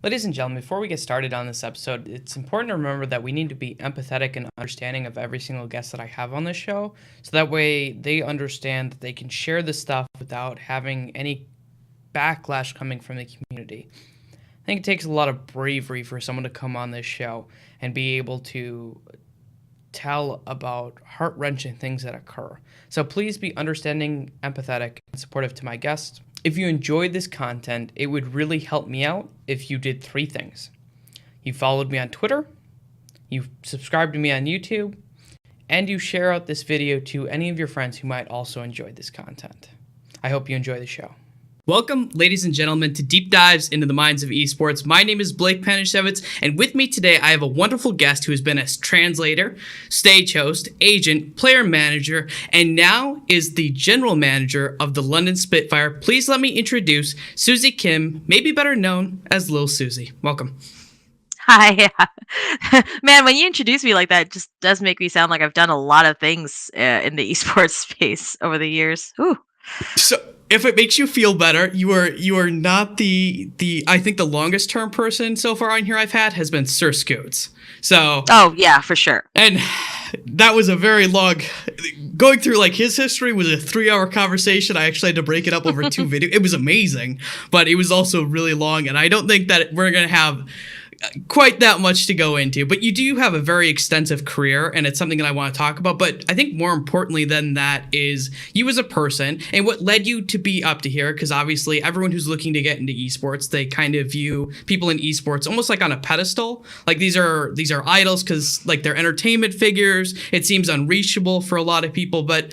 Ladies and gentlemen, before we get started on this episode, it's important to remember that we need to be empathetic and understanding of every single guest that I have on this show, so that way they understand that they can share this stuff without having any backlash coming from the community. I think it takes a lot of bravery for someone to come on this show and be able to tell about heart-wrenching things that occur. So please be understanding, empathetic, and supportive to my guests. If you enjoyed this content, it would really help me out if you did three things. You followed me on Twitter, you subscribed to me on YouTube, and you share out this video to any of your friends who might also enjoy this content. I hope you enjoy the show. Welcome, ladies and gentlemen, to Deep Dives into the Minds of Esports. My name is Blake Panishevitz, and with me today I have a wonderful guest who has been a translator, stage host, agent, player manager, and now is the general manager of the London Spitfire. Please let me introduce Susie Kim, maybe better known as Lilsusie. Welcome. Hi. Man, when you introduce me like that, it just does make me sound like I've done a lot of things in the esports space over the years. Ooh. So, if it makes you feel better, you are not the I think the longest term person so far on here I've had has been Sir Scoots. So oh yeah, for sure. And that was a very long. Going through like his history was a 3-hour conversation. I actually had to break it up over 2 videos. It was amazing, but it was also really long, and I don't think that we're gonna have quite that much to go into, but you do have a very extensive career, and it's something that I want to talk about. But I think more importantly than that is you as a person and what led you to be up to here, because obviously everyone who's looking to get into esports, they kind of view people in esports almost like on a pedestal. Like these are idols because like they're entertainment figures. It seems unreachable for a lot of people, but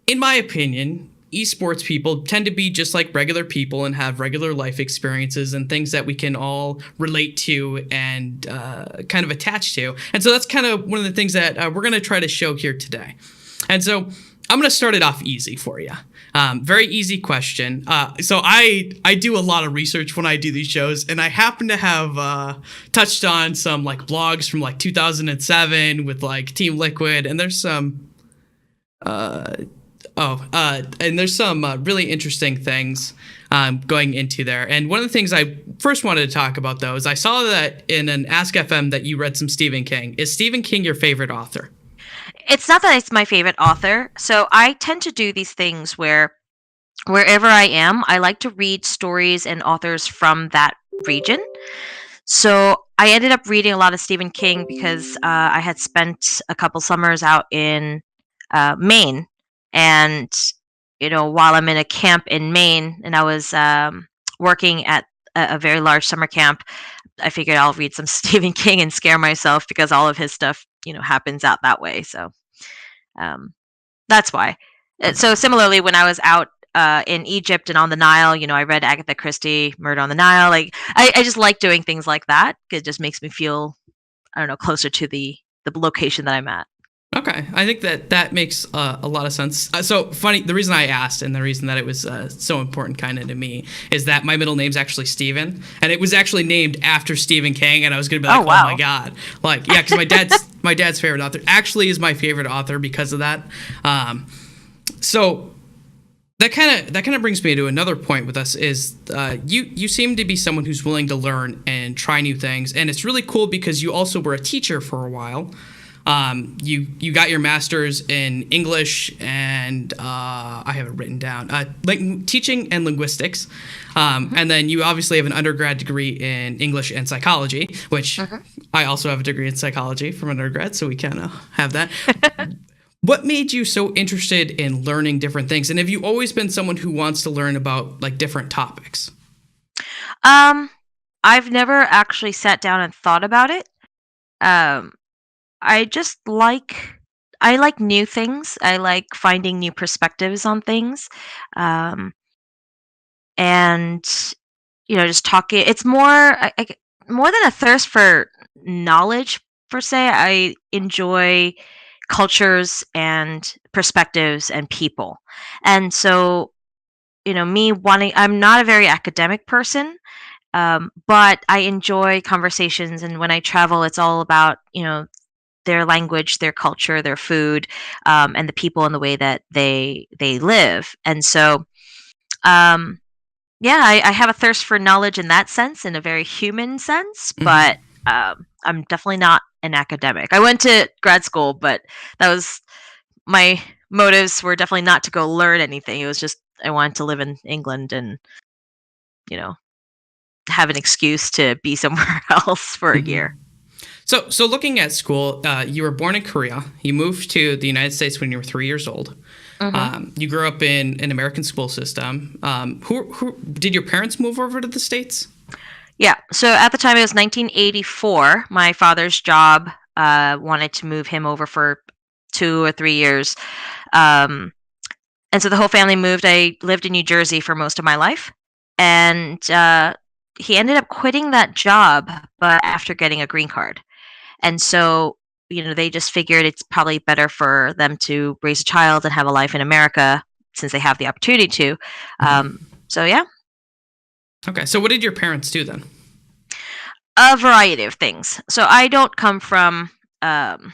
in my opinion, esports people tend to be just like regular people and have regular life experiences and things that we can all relate to and kind of attach to. And so that's kind of one of the things that we're going to try to show here today. And so I'm going to start it off easy for you. Very easy question. So I do a lot of research when I do these shows, and I happen to have touched on some like blogs from like 2007 with like Team Liquid, and there's some and there's some really interesting things going into there. And one of the things I first wanted to talk about, though, is I saw that in an Ask FM that you read some Stephen King. Is Stephen King your favorite author? It's not that it's my favorite author. So I tend to do these things where wherever I am, I like to read stories and authors from that region. So I ended up reading a lot of Stephen King because I had spent a couple summers out in Maine. And, you know, while I'm in a camp in Maine and I was working at a very large summer camp, I figured I'll read some Stephen King and scare myself because all of his stuff, you know, happens out that way. So that's why. So similarly, when I was out in Egypt and on the Nile, you know, I read Agatha Christie, Murder on the Nile. Like, I just like doing things like that. It just makes me feel, I don't know, closer to the location that I'm at. Okay, I think that makes a lot of sense. So funny, the reason I asked and the reason that it was so important kind of to me is that my middle name's actually Steven, and it was actually named after Stephen King, and I was going to be like, wow. Oh my God. Like, yeah, because my dad's favorite author actually is my favorite author because of that. So that kind of brings me to another point with us is you seem to be someone who's willing to learn and try new things, and it's really cool because you also were a teacher for a while. You got your master's in English and I have it written down, teaching and linguistics. And then you obviously have an undergrad degree in English and psychology, which I also have a degree in psychology from undergrad, so we kind of have that. What made you so interested in learning different things? And have you always been someone who wants to learn about like different topics? I've never actually sat down and thought about it. I like new things. I like finding new perspectives on things. And, you know, just talking. It's more more than a thirst for knowledge, per se. I enjoy cultures and perspectives and people. And so, you know, I'm not a very academic person, but I enjoy conversations. And when I travel, it's all about, you know, their language, their culture, their food, and the people and the way that they live. And so yeah, I have a thirst for knowledge in that sense, in a very human sense, but Hmm. I'm definitely not an academic. I went to grad school, but that was my motives were definitely not to go learn anything. It was just I wanted to live in England and, you know, have an excuse to be somewhere else for a Hmm. year. So looking at school, you were born in Korea. You moved to the United States when you were 3 years old. Hmm. You grew up in an American school system. Who did your parents move over to the States? Yeah. So at the time, it was 1984. My father's job wanted to move him over for 2 or 3 years. Um, and so the whole family moved. I lived in New Jersey for most of my life. And he ended up quitting that job, but after getting a green card. And so, they just figured it's probably better for them to raise a child and have a life in America since they have the opportunity to. Um, Hmm. so, yeah, Okay, so what did your parents do then? a variety of things. So um, I don't come from a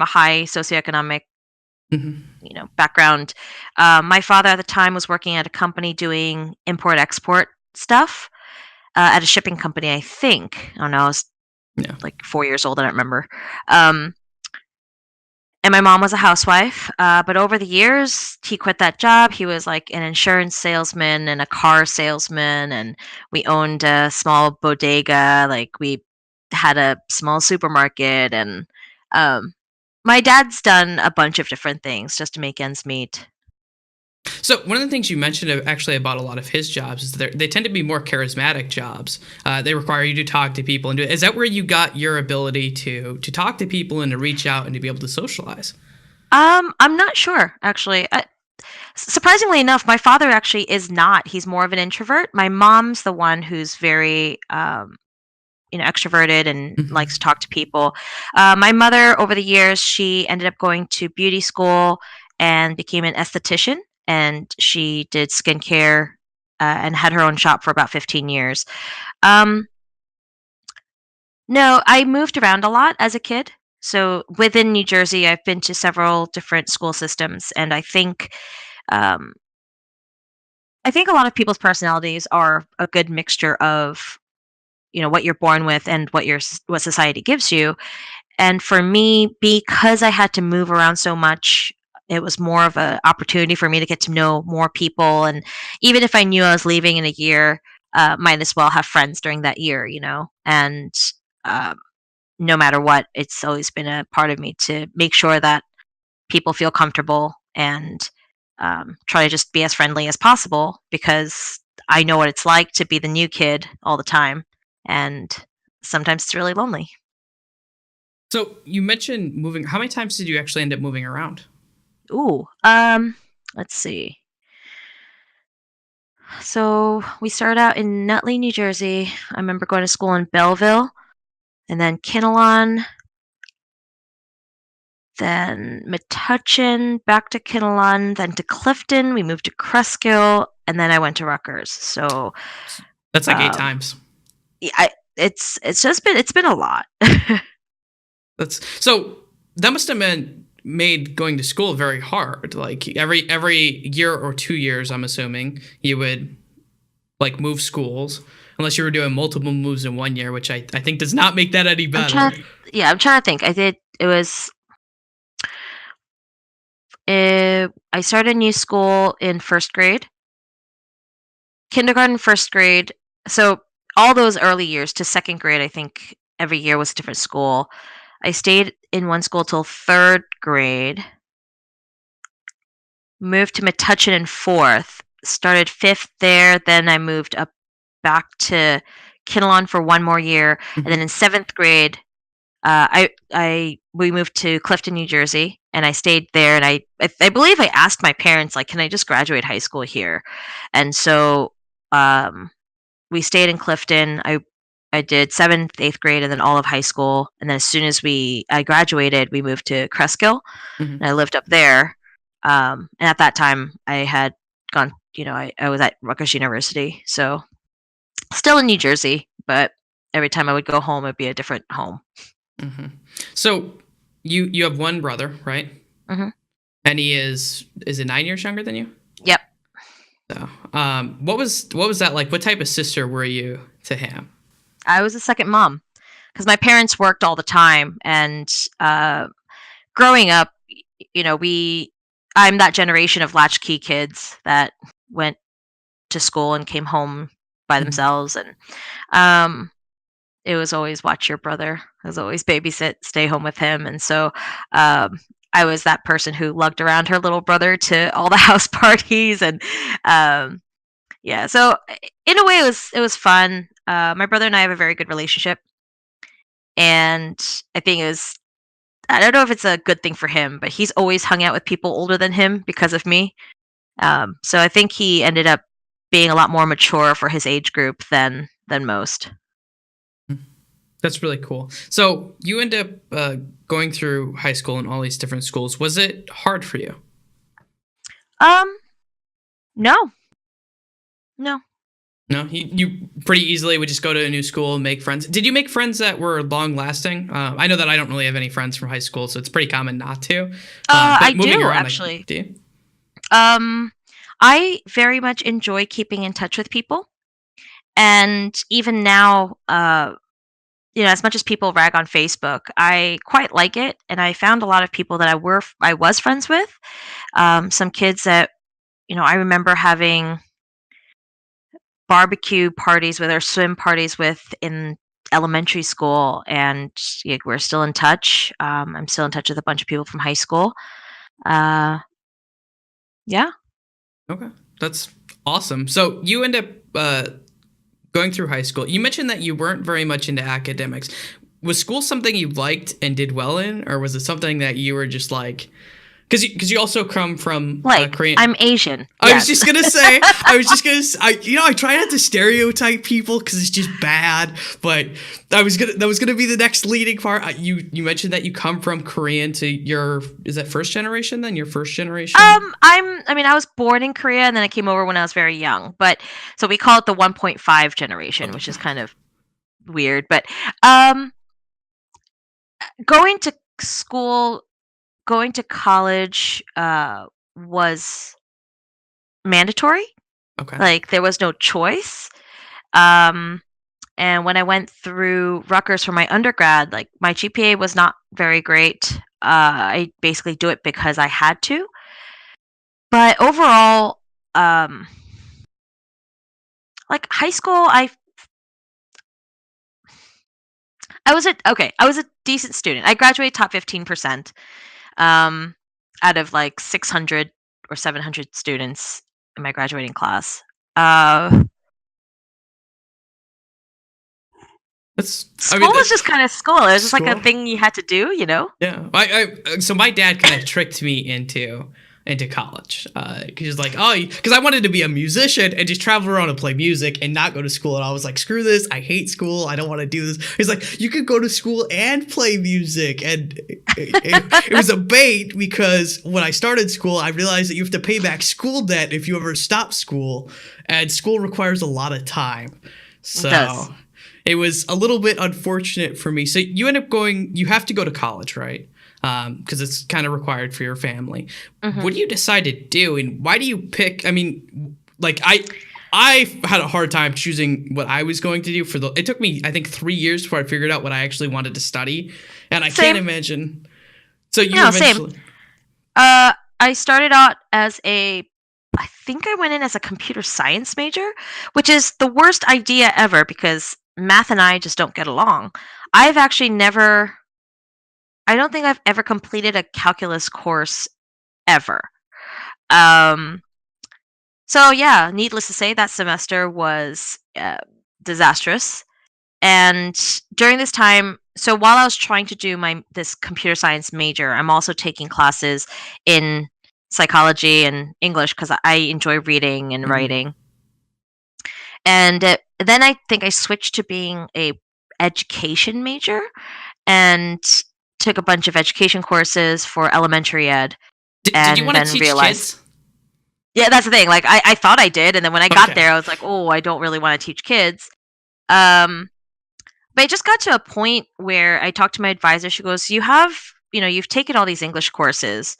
high socioeconomic, Hmm. background. My father at the time was working at a company doing import export stuff at a shipping company. I think I don't know. I was Yeah. like 4 years old. I don't remember. Um, and my mom was a housewife. But over the years, he quit that job. He was like an insurance salesman and a car salesman, and we owned a small bodega. Like we had a small supermarket, and um, my dad's done a bunch of different things just to make ends meet. So one of the things you mentioned actually about a lot of his jobs is they tend to be more charismatic jobs. They require you to talk to people and do it. Is that where you got your ability to talk to people and to reach out and to be able to socialize? I'm not sure actually. Surprisingly enough, my father actually is not. He's more of an introvert. My mom's the one who's very extroverted and likes to Hmm. talk to people. My mother, over the years, she ended up going to beauty school and became an esthetician, and she did skincare and had her own shop for about 15 years. Um, no, I moved around a lot as a kid. So within New Jersey, I've been to several different school systems, and um, I think a lot of people's personalities are a good mixture of what you're born with and what society gives you. And for me, because I had to move around so much, it was more of an opportunity for me to get to know more people. And even if I knew I was leaving in a year, might as well have friends during that year. And um, no matter what, it's always been a part of me to make sure that people feel comfortable and try to just be as friendly as possible because I know what it's like to be the new kid all the time. And sometimes it's really lonely. So you mentioned moving. How many times did you actually end up moving around? Ooh, let's see. So we started out in Nutley, New Jersey. I remember going to school in Belleville, and then Kinnelon, then Metuchen, back to Kinnelon, then to Clifton. We moved to Cresskill, and then I went to Rutgers. So, That's like eight um, times. yeah, it's been a lot. That's so that must have been made going to school very hard. Like every year or 2 years, I'm assuming you would like move schools unless you were doing multiple moves in one year, which I think does not make that any I'm better. trying to, yeah, I'm trying to think. I did. It was. I started a new school in first grade, kindergarten, first grade. So all those early years to second grade, I think every year was a different school. I stayed in one school till third grade, moved to Metuchen in fourth, started fifth there. Then I moved up back to Kinnelon for one more year, and then in Mhm. seventh grade, we moved to Clifton, New Jersey, and I stayed there. And I believe I asked my parents like, "Can I just graduate high school here?" And so um, we stayed in Clifton. I did seventh, eighth grade, and then all of high school. And then as soon as I graduated, we moved to Cresskill, and I Mhm. lived up there. And at that time, I had gone. I was at Rutgers University, so still in New Jersey, but every time I would go home, it'd be a different home. Mhm. So you have one brother, right? Hmm. And he is it 9 years younger than you? Yep. So, what was that like? What type of sister were you to him? I was a second mom because my parents worked all the time, and uh, growing up, you know, I'm that generation of latchkey kids that went to school and came home by Mhm. themselves, and um, it was always watch your brother. It was always babysit, stay home with him, and so I was that person who lugged around her little brother to all the house parties, and um, yeah. So in a way, it was fun. My brother and I have a very good relationship, and I think it was. I don't know if it's a good thing for him, but he's always hung out with people older than him because of me. So I think he ended up being a lot more mature for his age group than most. That's really cool. So you end up going through high school and all these different schools. Was it hard for you? Um, no, no. No, you pretty easily would just go to a new school and make friends. Did you make friends that were long lasting? I know that I don't really have any friends from high school, so it's pretty common not to. I But moving do around, like, actually. do you? Um, I very much enjoy keeping in touch with people, and even now, as much as people rag on Facebook, I quite like it, and I found a lot of people that I was friends with. Some kids that I remember having barbecue parties with or swim parties with in elementary school, and yeah, we're still in touch. I'm still in touch with a bunch of people from high school. Uh, yeah. Okay, that's awesome. So you end up going through high school. You mentioned that you weren't very much into academics. Was school something you liked and did well in, or was it something that you were just like, because you also come from Like, Korean? I'm Asian. I was Yes. just gonna say, I was just gonna, I try not to stereotype people because it's just bad. But that was gonna be the next leading part. You mentioned that you come from Korean to is that first generation then? Your first generation? I was born in Korea and then I came over when I was very young. But so we call it the 1.5 What generation, the which is fuck? kind of weird. But um, going to school, going to college was mandatory. Okay. Like there was no choice. Um, and when I went through Rutgers for my undergrad, like my GPA was not very great. I basically do it because I had to. But overall, um, like high school, I was a decent student. I graduated top 15%, um, out of like 600 or 700 students in my graduating class. Uh, I mean, School was just kind of school. It was just like a school. thing you had to do, you know? Yeah, so my dad kind of tricked me into college. He's like, oh, because I wanted to be a musician and just travel around and play music and not go to school. And I was like, screw this, I hate school, I don't want to do this. He's like, you could go to school and play music, and it was a bait because when I started school, I realized that you have to pay back school debt if you ever stop school, and school requires a lot of time. It does. So it was a little bit unfortunate for me. So you end up you have to go to college, right? Because it's kind of required for your family. Hmm. What do you decide to do, and why do you pick? I mean, like I had a hard time choosing what I was going to do it took me, I think, 3 years before I figured out what I actually wanted to study. And I can't Same. imagine. So you No, same. eventually, I started out I think I went in as a computer science major, which is the worst idea ever because math and I just don't get along. I've actually never, I don't think I've ever completed a calculus course ever. Um, so yeah, needless to say, that semester was disastrous. And during this time, so while I was trying to do my this computer science major, I'm also taking classes in psychology and English because I enjoy reading and Mhm. writing. And then I think I switched to being a education major and took a bunch of education courses for elementary ed, did you and want to then teach realized, kids? yeah, that's the thing. Like I thought I did, and then when I got Okay. there, I was like, oh, I don't really want to teach kids. Um, But it just got to a point where I talked to my advisor. She goes, you've taken all these English courses.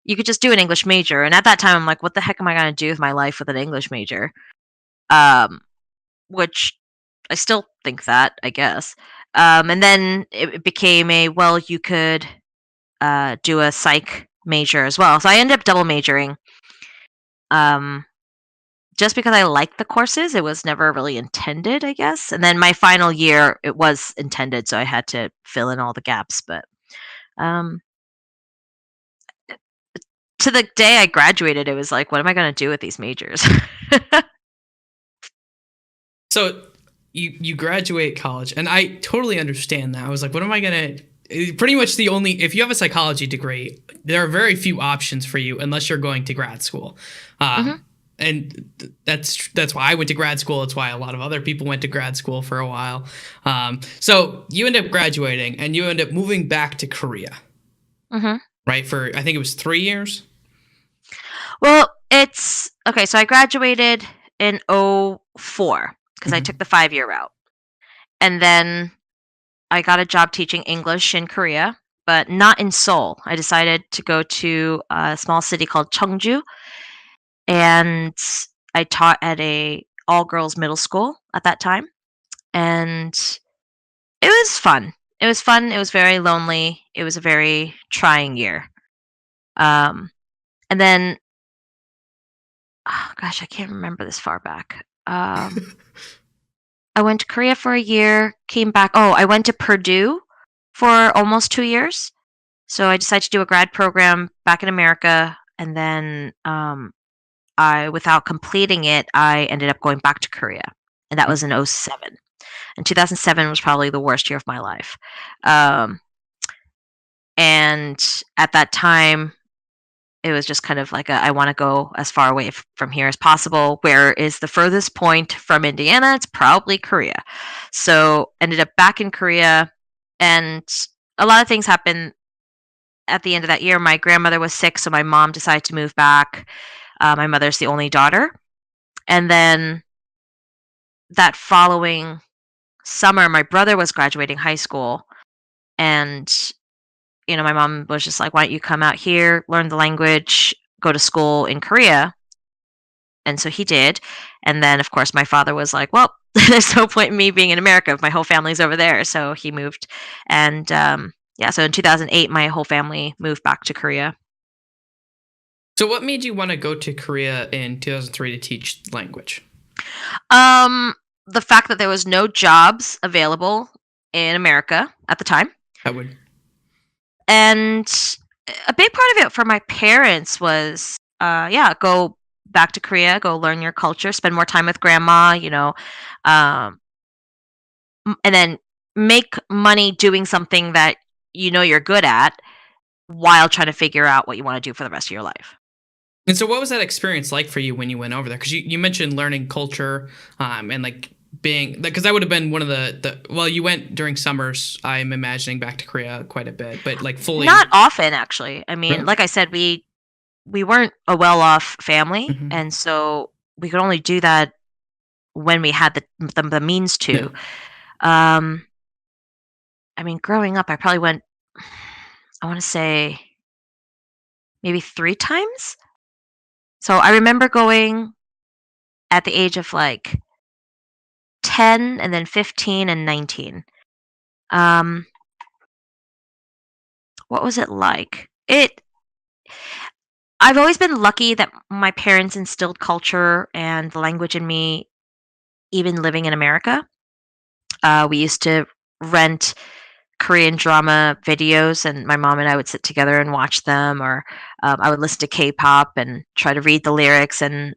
you could just do an English major. And at that time, I'm like, what the heck am I going to do with my life with an English major? Um, which I still think that, I guess. And then it became well, you could do a psych major as well. So I ended up double majoring. Um, just because I liked the courses, it was never really intended, I guess. And then my final year, it was intended, so I had to fill in all the gaps. But um, to the day I graduated, it was like, what am I going to do with these majors? So you graduate college, and I totally understand that. I was like, what am I gonna? Pretty much the only, if you have a psychology degree, there are very few options for you unless you're going to grad school. Hmm. And that's why I went to grad school. It's why a lot of other people went to grad school for a while. So you end up graduating, and you end up moving back to Korea, Hmm. right? For I think it was 3 years. Well, it's okay. So I graduated in '04 because I took Hmm. the 5 year route. And then I got a job teaching English in Korea, but not in Seoul. I decided to go to a small city called Cheongju, and I taught at a all girls middle school at that time, and it was fun. It was fun. It was very lonely. It was a very trying year. Um, and then, oh gosh, I can't remember this far back. I went to Korea for a year, came back. Oh, I went to Purdue for almost 2 years. So I decided to do a grad program back in America, and then without completing it, I ended up going back to Korea, and that was in '07. And 2007 was probably the worst year of my life. Um, and at that time, it was just kind of like I want to go as far away from here as possible. Where is the furthest point from Indiana? It's probably Korea. So ended up back in Korea, and a lot of things happened at the end of that year. My grandmother was sick, so my mom decided to move back. My mother's the only daughter. And then that following summer, my brother was graduating high school. And, my mom was just like, why don't you come out here, learn the language, go to school in Korea? And so he did. And then, of course, my father was like, well, there's no point in me being in America if my whole family's over there. So he moved. And yeah, so in 2008, my whole family moved back to Korea. So what made you want to go to Korea in 2003 to teach language? Um, the fact that there was no jobs available in America at the time, I would. and a big part of it for my parents was, yeah, go back to Korea, go learn your culture, spend more time with grandma, um, and then make money doing something that you're good at while trying to figure out what you want to do for the rest of your life. And so what was that experience like for you when you went over there? Because you mentioned learning culture, and like being, because that would have been one of well, you went during summers, I'm imagining, back to Korea quite a bit, but like fully. Not often, actually. I mean, Really? like I said, we weren't a well-off family, Hmm. and so we could only do that when we had the means Yeah. to. Um, I mean, growing up, I probably went, I want to say, maybe 3 times. So I remember going at the age of like 10, and then 15 and 19. Um, what was it like? I've always been lucky that my parents instilled culture and the language in me, even living in America. We used to rent Korean drama videos, and my mom and I would sit together and watch them, or I would listen to K-pop and try to read the lyrics. And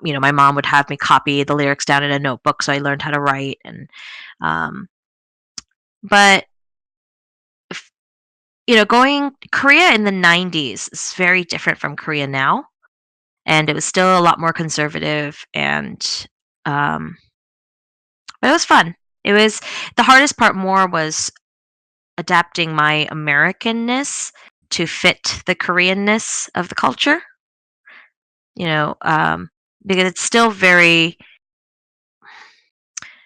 my mom would have me copy the lyrics down in a notebook, so I learned how to write. And um, but if- going Korea in the '90s is very different from Korea now, and it was still a lot more conservative. And um, but it was fun. It was the hardest part. More was adapting my Americanness to fit the Koreanness of the culture, you know, um, because it's still very,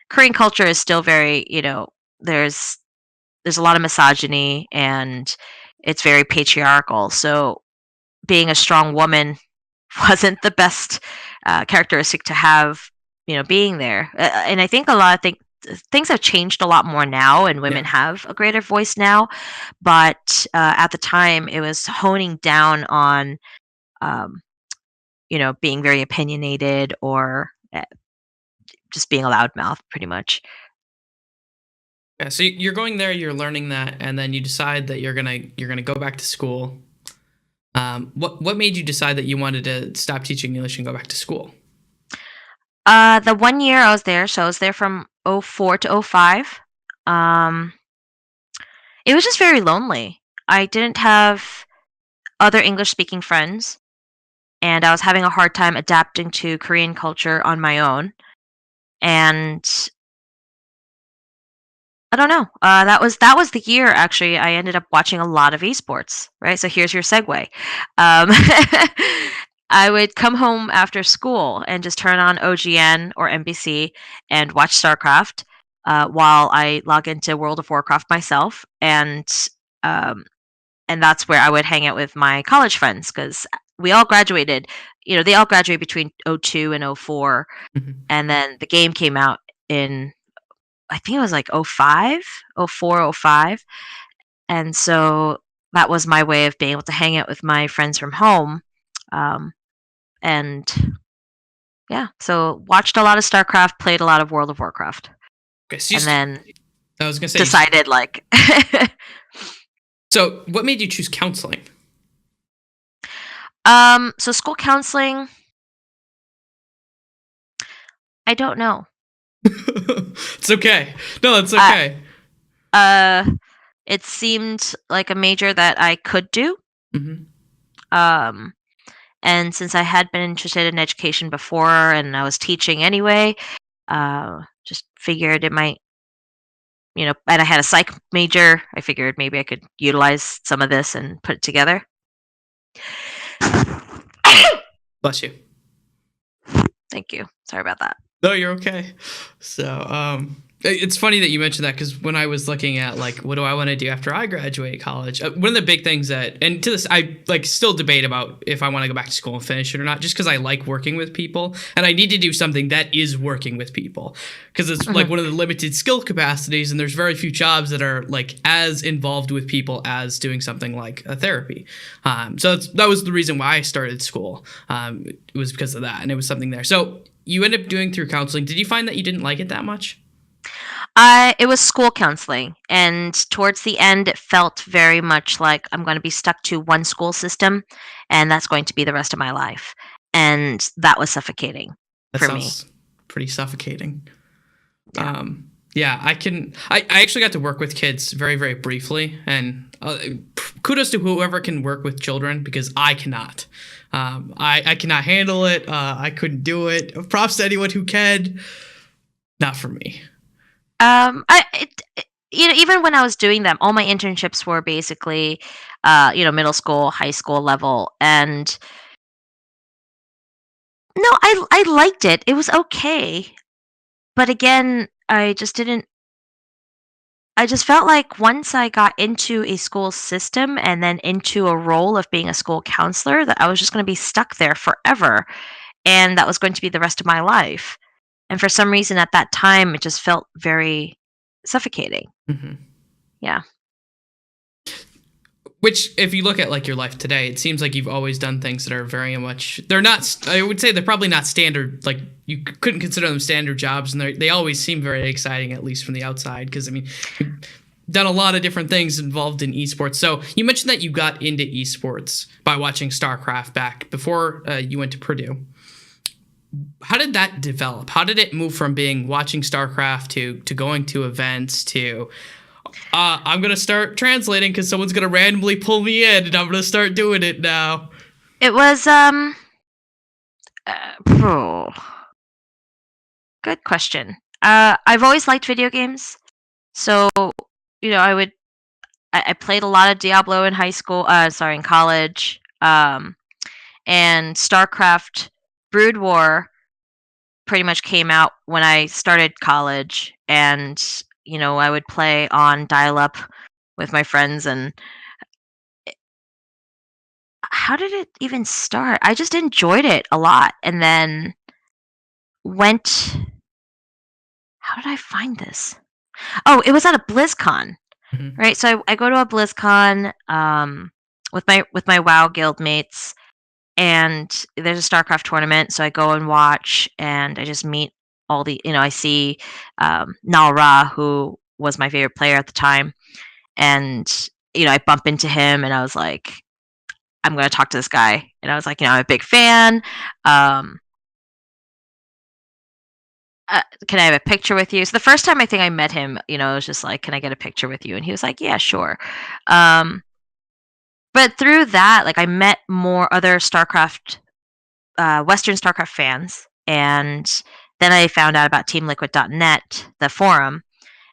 Korean culture is still very, there's a lot of misogyny, and it's very patriarchal. So being a strong woman wasn't the best characteristic to have, being there. And I think a lot of things have changed a lot more now, and women Yeah. have a greater voice now. But at the time, it was honing down on, um, being very opinionated or just being a loudmouth, pretty much. Yeah, so you're going there, you're learning that, and then you decide that you're gonna go back to school. What made you decide that you wanted to stop teaching English and go back to school? The 1 year I was there, so I was there from '04 to '05. Um, it was just very lonely. I didn't have other English speaking friends, and I was having a hard time adapting to Korean culture on my own. And I don't know. That was the year actually I ended up watching a lot of esports, right? So here's your segue. I would come home after school and just turn on OGN or NBC and watch StarCraft while I log into World of Warcraft myself, um, and that's where I would hang out with my college friends because we all graduated. They all graduated between '02 and '04, Mhm. and then the game came out in, I think it was like '05, '04, '05. And so that was my way of being able to hang out with my friends from home. Um, and yeah, so watched a lot of StarCraft, played a lot of World of Warcraft, Okay, so and then I was gonna say, decided like, so what made you choose counseling? so school counseling, I don't know. It's okay. No, it's Uh, okay. uh, it seemed like a major that I could do. Hmm. Um, and since I had been interested in education before and I was teaching anyway, just figured it might, and I had a psych major. I figured maybe I could utilize some of this and put it together. Bless you. Thank you. Sorry about that. No, you're okay. So, it's funny that you mentioned that because when I was looking at like, what do I want to do after I graduate college? One of the big things that, and to this, I like still debate about if I want to go back to school and finish it or not, just because I like working with people and I need to do something that is working with people because it's like Mhm. one of the limited skill capacities, and there's very few jobs that are like as involved with people as doing something like a therapy. So that was the reason why I started school. It was because of that, and it was something there. So you end up doing through counseling. Did you find that you didn't like it that much? It was school counseling, and towards the end, it felt very much like I'm going to be stuck to one school system, and that's going to be the rest of my life, and that was suffocating That for me. sounds pretty suffocating. Yeah. Yeah, I actually got to work with kids very, very briefly, and kudos to whoever can work with children because I cannot. I cannot handle it. I couldn't do it. Props to anyone who can. Not for me. Even when I was doing them, all my internships were basically, middle school, high school level, and no, I liked it. It was okay, but again, I just felt like once I got into a school system and then into a role of being a school counselor, that I was just going to be stuck there forever, and that was going to be the rest of my life. And for some reason, at that time, it just felt very suffocating. Hmm. Yeah. Which, if you look at like your life today, it seems like you've always done things that are very much. They're not. I would say they're probably not standard. Like you couldn't consider them standard jobs, and they always seem very exciting, at least from the outside. Because I mean, you've done a lot of different things involved in esports. So you mentioned that you got into esports by watching StarCraft back before you went to Purdue. How did that develop? How did it move from being watching StarCraft to going to events to I'm gonna start translating because someone's gonna randomly pull me in, and I'm gonna start doing it now. It was, oh, good question. I've always liked video games, so, I would I played a lot of Diablo in high school, sorry, in college, and StarCraft Brood War pretty much came out when I started college, and, I would play on dial-up with my friends, and how did it even start? I just enjoyed it a lot, and then went. How did I find this? Oh, it was at a BlizzCon, Mhm. right? So I go to a BlizzCon with my WoW guild mates, and there's a StarCraft tournament. So I go and watch, and I just meet all the, I see Nalra, who was my favorite player at the time, and I bump into him, and I was like, I'm going to talk to this guy, and I was like, I'm a big fan. Um, can I have a picture with you? So the first time I think I met him, it was just like, can I get a picture with you? And he was like, yeah, sure. Um, but through that, like I met more other StarCraft, Western StarCraft fans. And then I found out about TeamLiquid.net, the forum.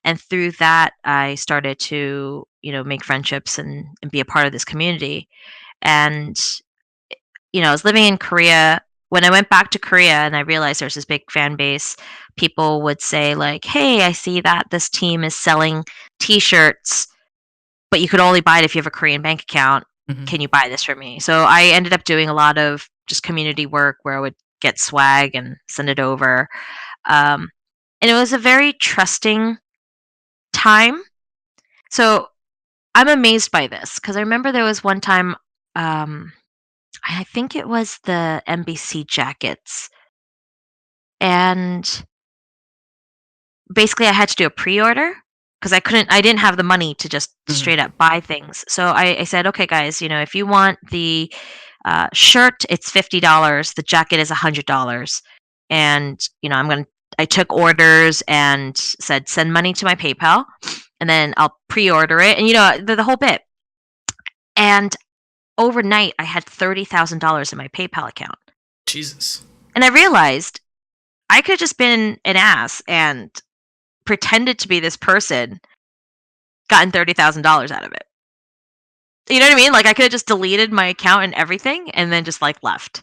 And through that, I started to, make friendships and be a part of this community. And I was living in Korea. When I went back to Korea and I realized there's this big fan base, people would say like, "Hey, I see that this team is selling T-shirts, but you could only buy it if you have a Korean bank account. Mhm. Can you buy this for me?" So I ended up doing a lot of just community work where I would get swag and send it over. Um, and it was a very trusting time. So I'm amazed by this because I remember there was one time. Um, I think it was the NBC jackets, and basically I had to do a pre-order because I didn't have the money to just Mhm. straight up buy things. So I said, okay, guys, if you want the shirt, it's $50. The jacket is $100, and I took orders and said send money to my PayPal, and then I'll pre-order it, and the whole bit. And overnight, I had $30,000 in my PayPal account, Jesus. and I realized I could have just been an ass and pretended to be this person, gotten $30,000 out of it. You know what I mean? Like I could have just deleted my account and everything and then just like left.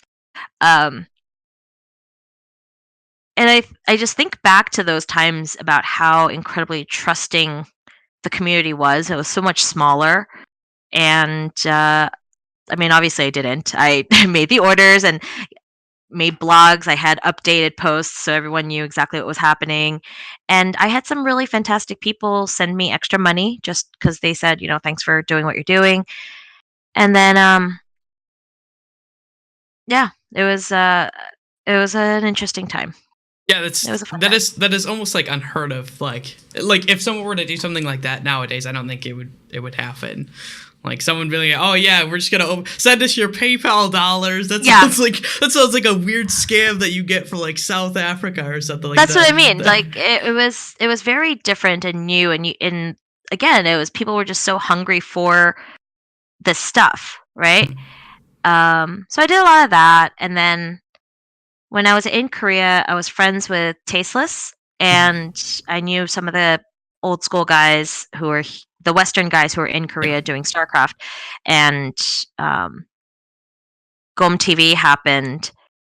Um and I just think back to those times about how incredibly trusting the community was. It was so much smaller, and I mean obviously I didn't. I made the orders and made blogs. I had updated posts so everyone knew exactly what was happening. And I had some really fantastic people send me extra money just because they said, thanks for doing what you're doing. And then, yeah, it was an interesting time. Yeah, It was a fun that time. is that is almost like unheard of. Like if someone were to do something like that nowadays, I don't think it would happen. Like someone being like, "Oh yeah, we're just gonna send us your PayPal dollars." Yeah, That sounds like a weird scam that you get from like South Africa or something like that's what that. I mean. Like it was very different and new, and again, it was people were just so hungry for this stuff, right? So I did a lot of that, and then when I was in Korea, I was friends with Tasteless, and I knew some of the old school guys who were the Western guys who were in Yeah. Korea doing StarCraft, and Gom TV happened,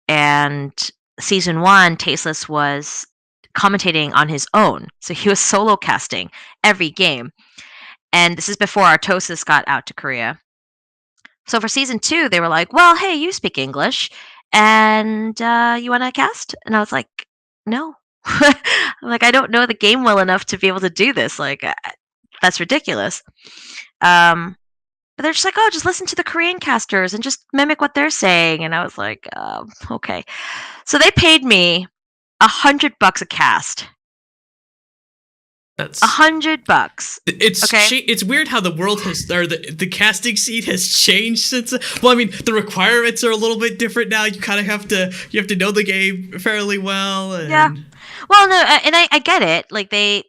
and season one, Tasteless was commentating on his own, so he was solo casting every game, and this is before Artosis got out to Korea. So for season two, they were like, "Well, hey, you speak English, and you want to cast?" And I was like, "No." I'm like, I don't know the game well enough to be able to do this. Like, that's ridiculous. Um, but they're just like, "Oh, just listen to the Korean casters and just mimic what they're saying." And I was like, "Okay." So they paid me $100 a cast. That's $100. Okay. it's weird how the world has or the casting scene has changed since. Well, I mean, the requirements are a little bit different now. You have to know the game fairly well, Yeah. and Well, no, and I get it. Like I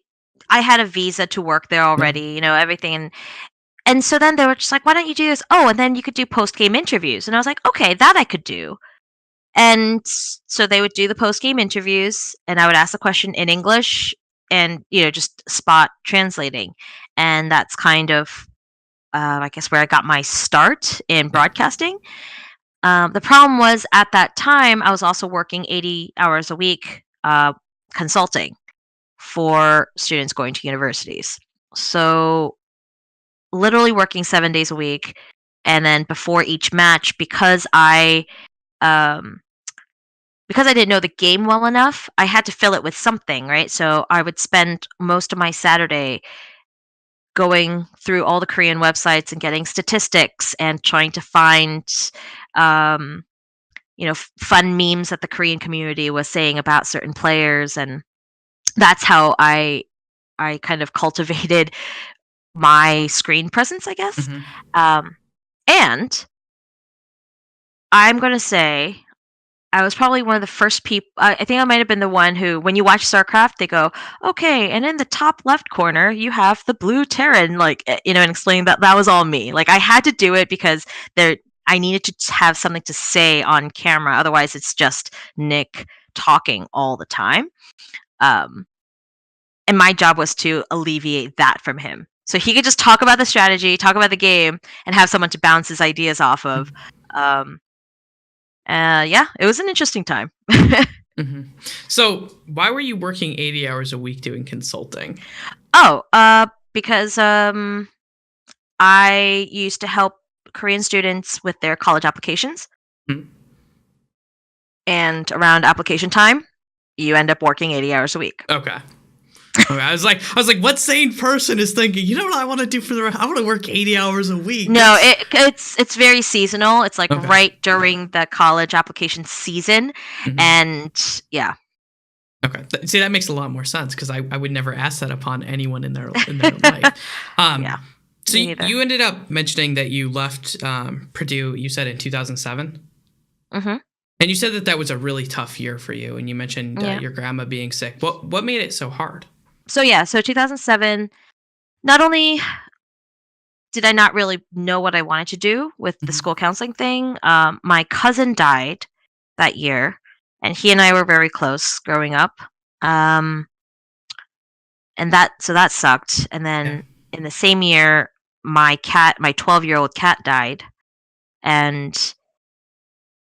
had a visa to work there yeah. already, everything, and so then they were just like, "Why don't you do this?" Oh, and then you could do post game interviews, and I was like, "Okay, that I could do." And so they would do the post game interviews, and I would ask the question in English, and just spot translating, and that's kind of, I guess, where I got my start in Yeah. broadcasting. The problem was at that time I was also working 80 hours a week, consulting for students going to universities. So literally working 7 days a week. And then before each match, um, because I didn't know the game well enough, I had to fill it with something, right? So I would spend most of my Saturday going through all the Korean websites and getting statistics and trying to find, um, fun memes that the Korean community was saying about certain players, and that's how I kind of cultivated my screen presence, I guess. Hmm. Um, and I'm gonna say I was probably one of the first people. I think I might have been the one who, when you watch StarCraft, they go, "Okay, and in the top left corner, you have the blue Terran," and explaining that that was all me. Like I had to do it because there, I needed to have something to say on camera. Otherwise, it's just Nick talking all the time. Um, and my job was to alleviate that from him, so he could just talk about the strategy, talk about the game, and have someone to bounce his ideas off of. Um, yeah, it was an interesting time. Hmm. So why were you working 80 hours a week doing consulting? Oh, because I used to help Korean students with their college applications, Mhm. and around application time, you end up working 80 hours a week. Okay. Okay, I was like, what sane person is thinking, you know what I want to do for the rest? I want to work 80 hours a week. No, it's very seasonal. It's like Okay. right during the college application season, Mhm. and yeah. Okay. See, that makes a lot more sense because I would never ask that upon anyone in their life. Yeah, So me neither. you ended up mentioning that you left Purdue, you said in 2007? Mm-hmm. And you said that that was a really tough year for you. And you mentioned Yeah. your grandma being sick. What made it so hard? So yeah, so 2007. Not only did I not really know what I wanted to do with the Mhm. school counseling thing, my cousin died that year, and he and I were very close growing up. Um, and that sucked. And Yeah. then in the same year, my 12-year-old cat died. And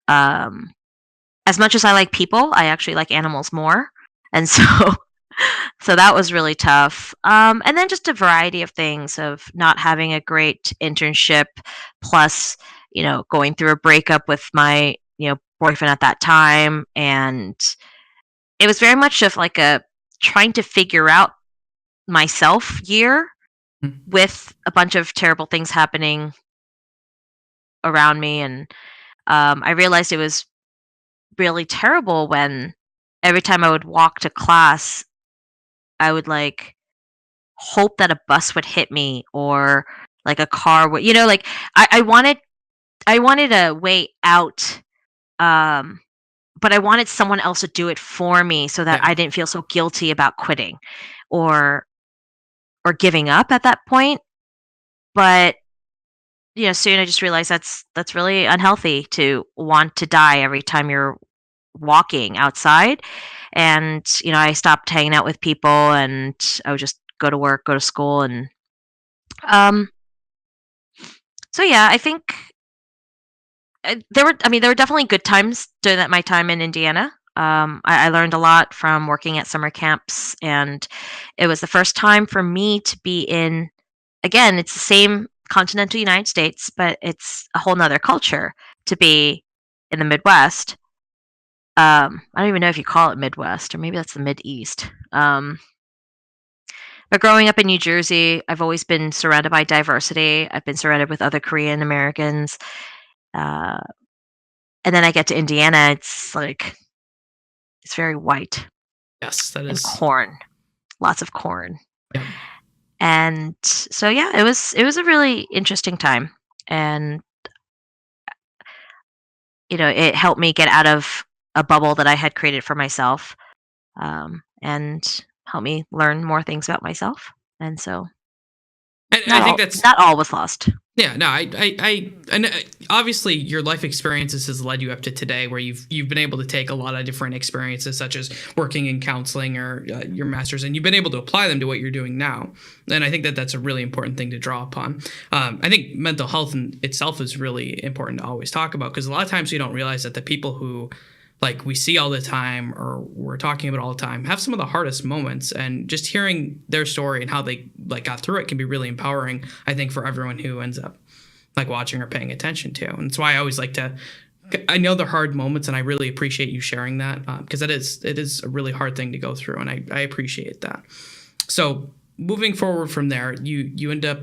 um, as much as I like people, I actually like animals more. And so so that was really tough. And then just a variety of things of not having a great internship, plus, going through a breakup with my, boyfriend at that time. And it was very much of like a trying to figure out myself year, Mhm. with a bunch of terrible things happening around me. And I realized it was really terrible when every time I would walk to class, I would like hope that a bus would hit me, or like a car would, like I wanted a way out, um but I wanted someone else to do it for me so that Yeah. I didn't feel so guilty about quitting, or giving up at that point. But soon I just realized that's really unhealthy to want to die every time you're walking outside. And I stopped hanging out with people, and I would just go to work, go to school. And um so yeah, I think there were definitely good times during my time in Indiana. I learned a lot from working at summer camps, and it was the first time for me to be in, again, it's the same continental United States, but it's a whole nother culture to be in the Midwest. I don't even know if you call it Midwest, or maybe that's the Mid East. But growing up in New Jersey, I've always been surrounded by diversity. I've been surrounded with other Korean Americans. Uh, and then I get to Indiana, it's very white Yes, that and is. corn, lots of corn. Yeah. And so yeah, it was a really interesting time. And it helped me get out of a bubble that I had created for myself, and helped me learn more things about myself. And so And I not think all that's. not all was lost. Yeah, no, and obviously your life experiences has led you up to today, where you've been able to take a lot of different experiences, such as working in counseling or your master's, and you've been able to apply them to what you're doing now. And I think that that's a really important thing to draw upon. I think mental health in itself is really important to always talk about, because a lot of times we don't realize that the people who like we see all the time or we're talking about all the time have some of the hardest moments, and just hearing their story and how they like got through it can be really empowering, I think, for everyone who ends up like watching or paying attention to. And that's why I always like to. I know the hard moments, and I really appreciate you sharing that because it is a really hard thing to go through, and I appreciate that. So moving forward from there, you end up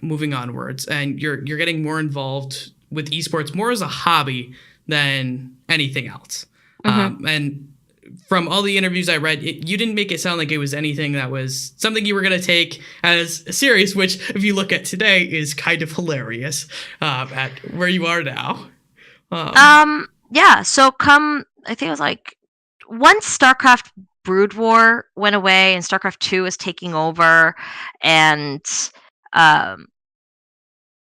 moving onwards, and you're getting more involved with esports more as a hobby than anything else. And from all the interviews I read, you didn't make it sound like it was anything that was something you were going to take as serious, which if you look at today is kind of hilarious at where you are now. Yeah, so I think it was like once StarCraft Brood War went away and StarCraft 2 was taking over, and um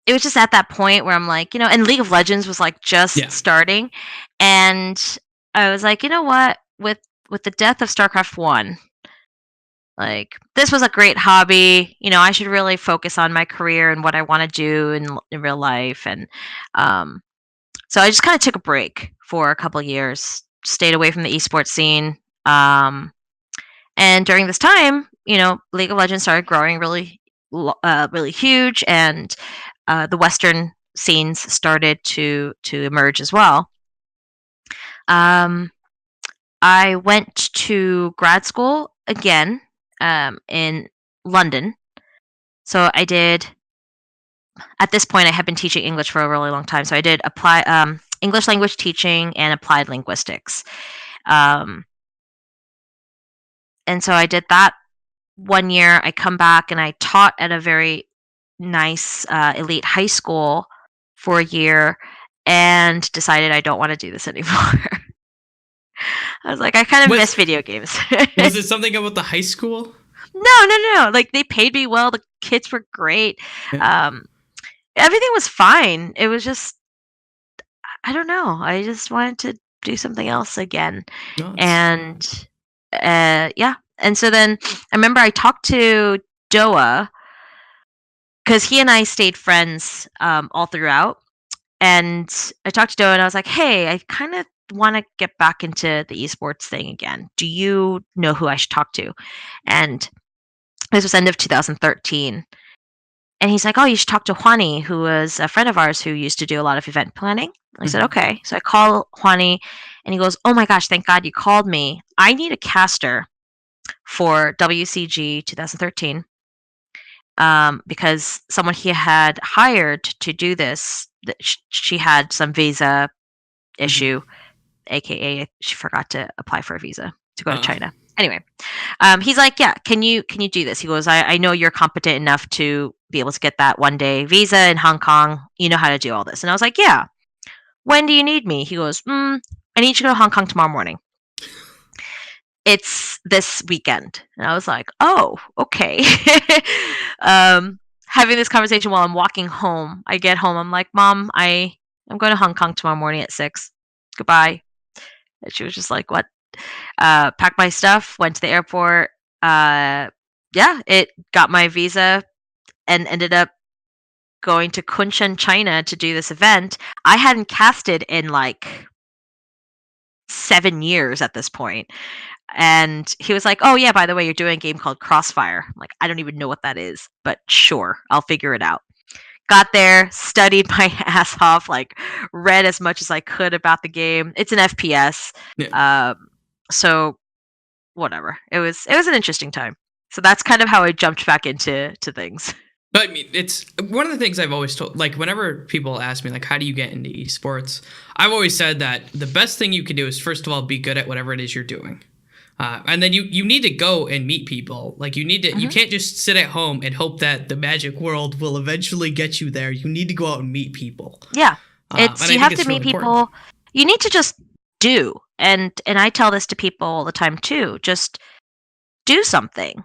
it was just at that point where I'm like, and League of Legends was like just starting, and I was like, you know what, with the death of StarCraft 1, like this was a great hobby, I should really focus on my career and what I want to do in real life, and so I just kind of took a break for a couple years, stayed away from the esports scene. And during this time, League of Legends started growing really huge, and the Western scenes started to emerge as well. I went to grad school again in London. So I did. At this point, I had been teaching English for a really long time, so I did English language teaching and applied linguistics. And so I did that 1 year. I come back and I taught at a very nice elite high school for a year, and decided I don't want to do this anymore. I was like, I kind of miss video games. Was it something about the high school? No. Like they paid me well. The kids were great. Yeah. Everything was fine. It was just, I don't know. I just wanted to do something else again. And yeah. And so then I remember I talked to Doa because he and I stayed friends all throughout. And I talked to Doa and I was like, hey, I kind of want to get back into the esports thing again. Do you know who I should talk to? And this was end of 2013. And he's like, oh, you should talk to Juani, who was a friend of ours who used to do a lot of event planning. I said, okay. So I call Juani, and he goes, oh my gosh, thank God you called me. I need a caster for WCG 2013 because someone he had hired to do this, she had some visa issue, aka she forgot to apply for a visa to go to China. Anyway, he's like, yeah, can you do this? He goes, I know you're competent enough to be able to get that 1-day visa in Hong Kong. You know how to do all this. And I was like, yeah. When do you need me? He goes, I need you to go to Hong Kong tomorrow morning. It's this weekend. And I was like, oh, okay. Having this conversation while I'm walking home. I get home. I'm like, Mom, I'm going to Hong Kong tomorrow morning at 6. Goodbye. And she was just like, what? Packed my stuff, went to the airport. It got my visa and ended up going to Kunshan, China to do this event. I hadn't casted in like 7 years at this point. And he was like, oh yeah, by the way, you're doing a game called Crossfire. I'm like, I don't even know what that is, but sure, I'll figure it out. Got there, studied my ass off, like read as much as I could about the game. It's an FPS. Yeah. So whatever. It was an interesting time. So that's kind of how I jumped back into things. I mean, it's one of the things I've always told, like whenever people ask me, like, how do you get into esports? I've always said that the best thing you can do is, first of all, be good at whatever it is you're doing. And then you need to go and meet people. Like you need to, you can't just sit at home and hope that the magic world will eventually get you there. You need to go out and meet people. Yeah. You have to meet people. Important. You need to just do. And I tell this to people all the time too. Just do something.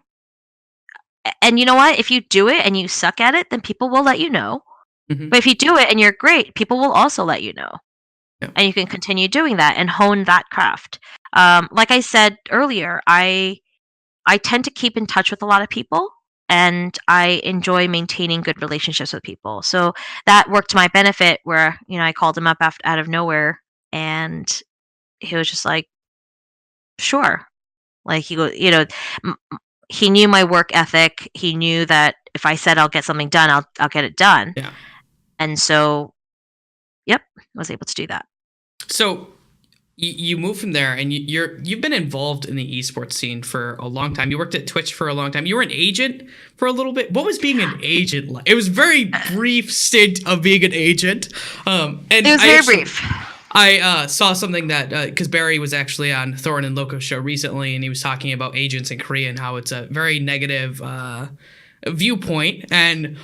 And you know what? If you do it and you suck at it, then people will let you know. But if you do it and you're great, people will also let you know. Yeah. And you can continue doing that and hone that craft. Like I said earlier, I tend to keep in touch with a lot of people, and I enjoy maintaining good relationships with people. So that worked to my benefit where, I called him up out of nowhere, and he was just like, sure. Like he knew my work ethic. He knew that if I said I'll get something done, I'll get it done. Yeah. And so, yep, I was able to do that. So you moved from there, and you've been involved in the esports scene for a long time. You worked at Twitch for a long time. You were an agent for a little bit. What was being an agent like? It was a very brief stint of being an agent. And It was very brief. I saw something that because Barry was actually on Thorin and Loco's show recently, and he was talking about agents in Korea and how it's a very negative viewpoint. And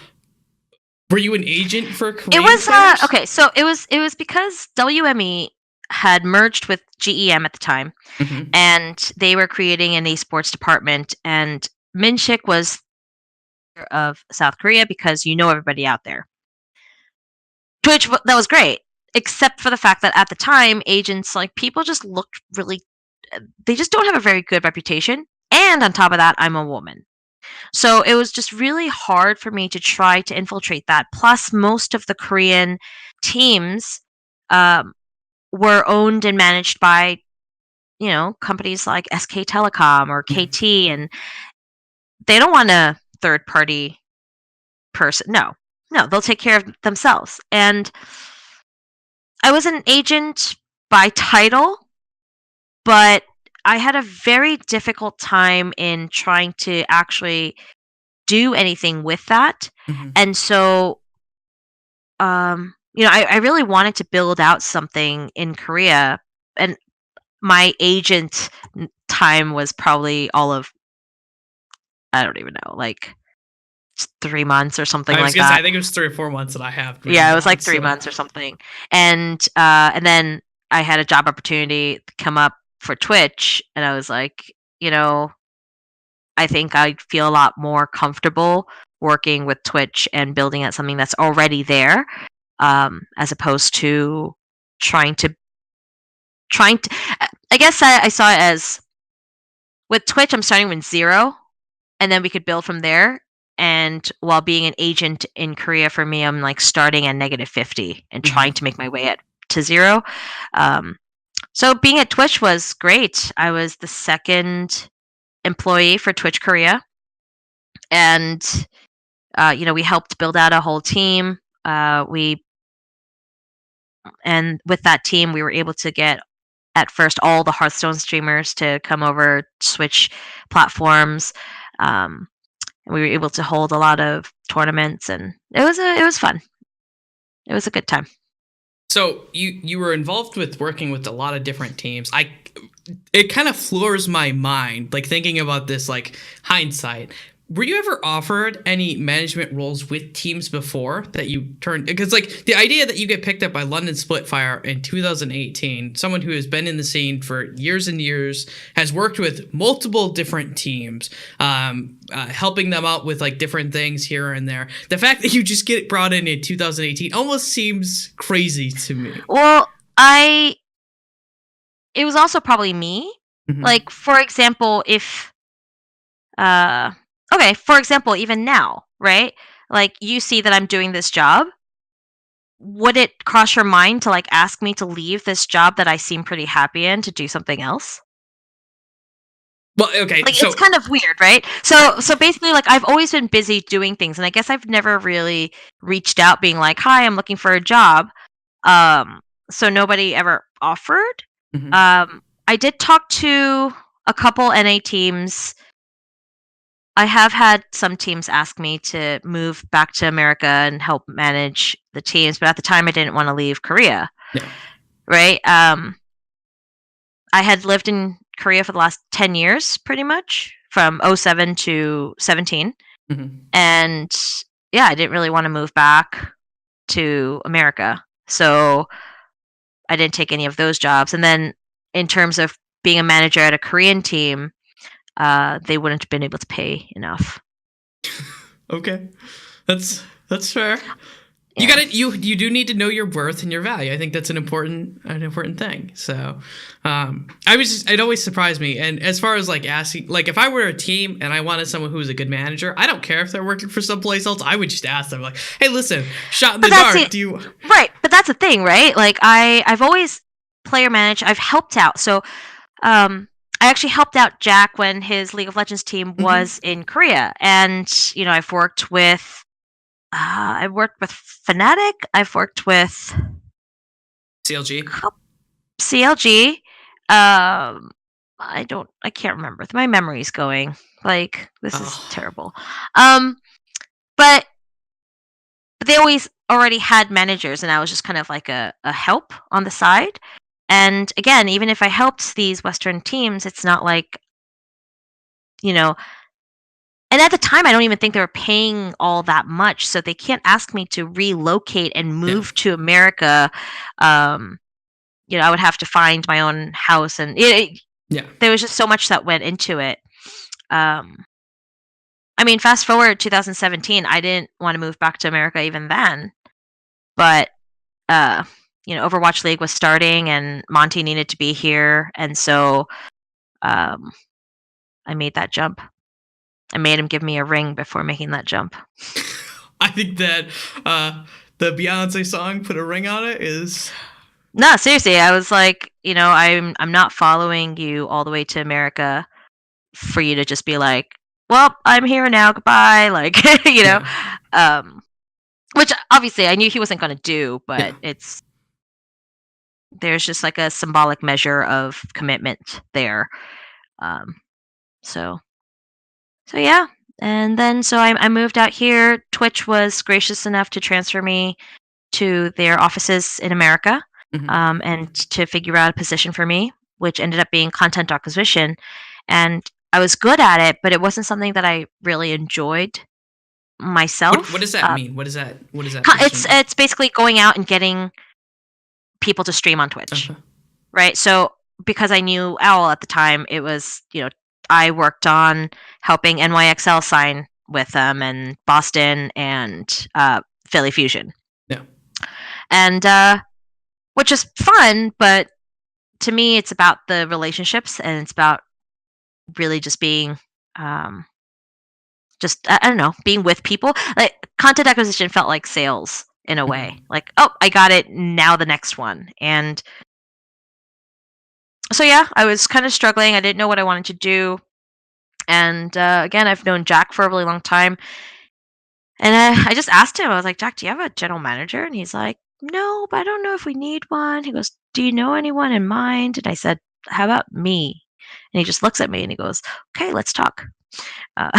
were you an agent for Korean It was players? okay. So it was because WME had merged with GEM at the time, Mm-hmm. and they were creating an esports department. And Minchik was of South Korea because you know everybody out there. Which that was great, except for the fact that at the time, agents like people just looked really. They just don't have a very good reputation. And on top of that, I'm a woman. So it was just really hard for me to try to infiltrate that. Plus, most of the Korean teams um, were owned and managed by, companies like SK Telecom or KT, and they don't want a third party person. No, no, they'll take care of themselves. And I was an agent by title, but I had a very difficult time in trying to actually do anything with that. Mm-hmm. And so, I really wanted to build out something in Korea, and my agent time was probably all of, I don't even know, like 3 months or something I was like gonna say, that. I think it was 3 or 4 months that I have. Yeah, it was like 3 months or something. And then I had a job opportunity come up for Twitch, and I was like, I think I'd feel a lot more comfortable working with Twitch and building out something that's already there, as opposed to trying to. I guess I saw it as with Twitch, I'm starting with zero, and then we could build from there. And while being an agent in Korea, for me, I'm like starting at -50 and trying to make my way to zero. So being at Twitch was great. I was the second employee for Twitch Korea, and we helped build out a whole team. We And with that team, we were able to get at first all the Hearthstone streamers to come over Switch platforms. And we were able to hold a lot of tournaments, and it was fun. It was a good time. So you were involved with working with a lot of different teams. It kind of floors my mind, like thinking about this, like hindsight. Were you ever offered any management roles with teams before that you turned? Because like the idea that you get picked up by London Splitfire in 2018, someone who has been in the scene for years and years, has worked with multiple different teams, helping them out with like different things here and there. The fact that you just get brought in 2018 almost seems crazy to me. Well, it was also probably me. Mhm. Like, for example, for example, even now, right? Like, you see that I'm doing this job. Would it cross your mind to like ask me to leave this job that I seem pretty happy in to do something else? Well, okay, Like, so it's kind of weird, right? So basically, like, I've always been busy doing things, and I guess I've never really reached out being like, "Hi, I'm looking for a job." Um, so nobody ever offered. mhm. I did talk to a couple NA teams. I have had some teams ask me to move back to America and help manage the teams, but at the time I didn't want to leave Korea, Yeah. right? I had lived in Korea for the last 10 years, pretty much, from '07 to 17. Mhm. And yeah, I didn't really want to move back to America. So I didn't take any of those jobs. And then in terms of being a manager at a Korean team, they wouldn't have been able to pay enough. Okay, that's fair. You Yeah. got to you do need to know your worth and your value. I think that's an important thing. So, it always surprised me. And as far as like asking, like if I were a team and I wanted someone who was a good manager, I don't care if they're working for someplace else. I would just ask them like, hey, listen, shot in the But that's dark. it. Do you? Right. But that's the thing, right? Like I've always player managed. I've helped out. So I actually helped out Jack when his League of Legends team Mhm. was in Korea. And, I've worked with I've worked with Fnatic. I've worked with CLG. CLG. I can't remember. My memory's going. Like, this is Oh, terrible. Um, but they always already had managers, and I was just kind of like a help on the side. And again, even if I helped these Western teams, it's not like, you know, and at the time, I don't even think they were paying all that much, so they can't ask me to relocate and yeah, move to America. Um, I would have to find my own house, and yeah. there was just so much that went into it. Um, I mean, fast forward 2017, I didn't want to move back to America even then, but uh, Overwatch League was starting, and Monty needed to be here, and so um, I made that jump. I made him give me a ring before making that jump. I think that the Beyonce song "Put a Ring on It" is. No, seriously, I was like, I'm not following you all the way to America for you to just be like, well, I'm here now, goodbye, like, Yeah, um, which obviously I knew he wasn't going to do, yeah. but there's just like a symbolic measure of commitment there. Um, so, so yeah. And then, so I moved out here. Twitch was gracious enough to transfer me to their offices in America, Hmm. and to figure out a position for me, which ended up being content acquisition. And I was good at it, but it wasn't something that I really enjoyed What myself. does that mean? What does that position mean? It's basically going out and getting people to stream on Twitch, Okay. right? So because I knew Owl at the time, it was, I worked on helping NYXL sign with them, and Boston, and Philly Fusion, Yeah. and which is fun, but to me, it's about the relationships, and it's about really just being, um, just I don't know, being with people. Like, content acquisition felt like sales in a way. Hmm. Like, oh, I got it. Now the next one, and so yeah, I was kind of struggling. I didn't know what I wanted to do, and again, I've known Jack for a really long time, and I just asked him. I was like, Jack, do you have a general manager? And he's like, no, but I don't know if we need one. He goes, do you know anyone in mind? And I said, how about me? And he just looks at me and he goes, okay, let's talk. Uh,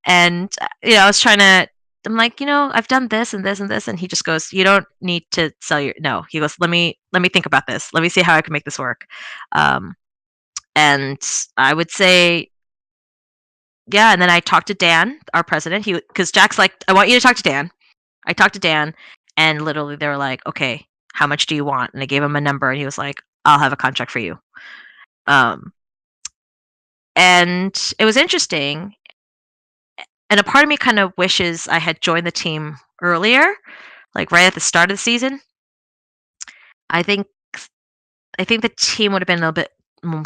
and I was trying to. I'm like, I've done this and this and this, and he just goes, "You don't need to sell your." No, he goes, "Let me think about this. Let me see how I can make this work." Um, and I would say, yeah. And then I talked to Dan, our president. Because Jack's like, "I want you to talk to Dan." I talked to Dan, and literally they were like, "Okay, how much do you want?" And I gave him a number, and he was like, "I'll have a contract for you." Um, and it was interesting. And a part of me kind of wishes I had joined the team earlier, like right at the start of the season. I think I think the team would have been a little bit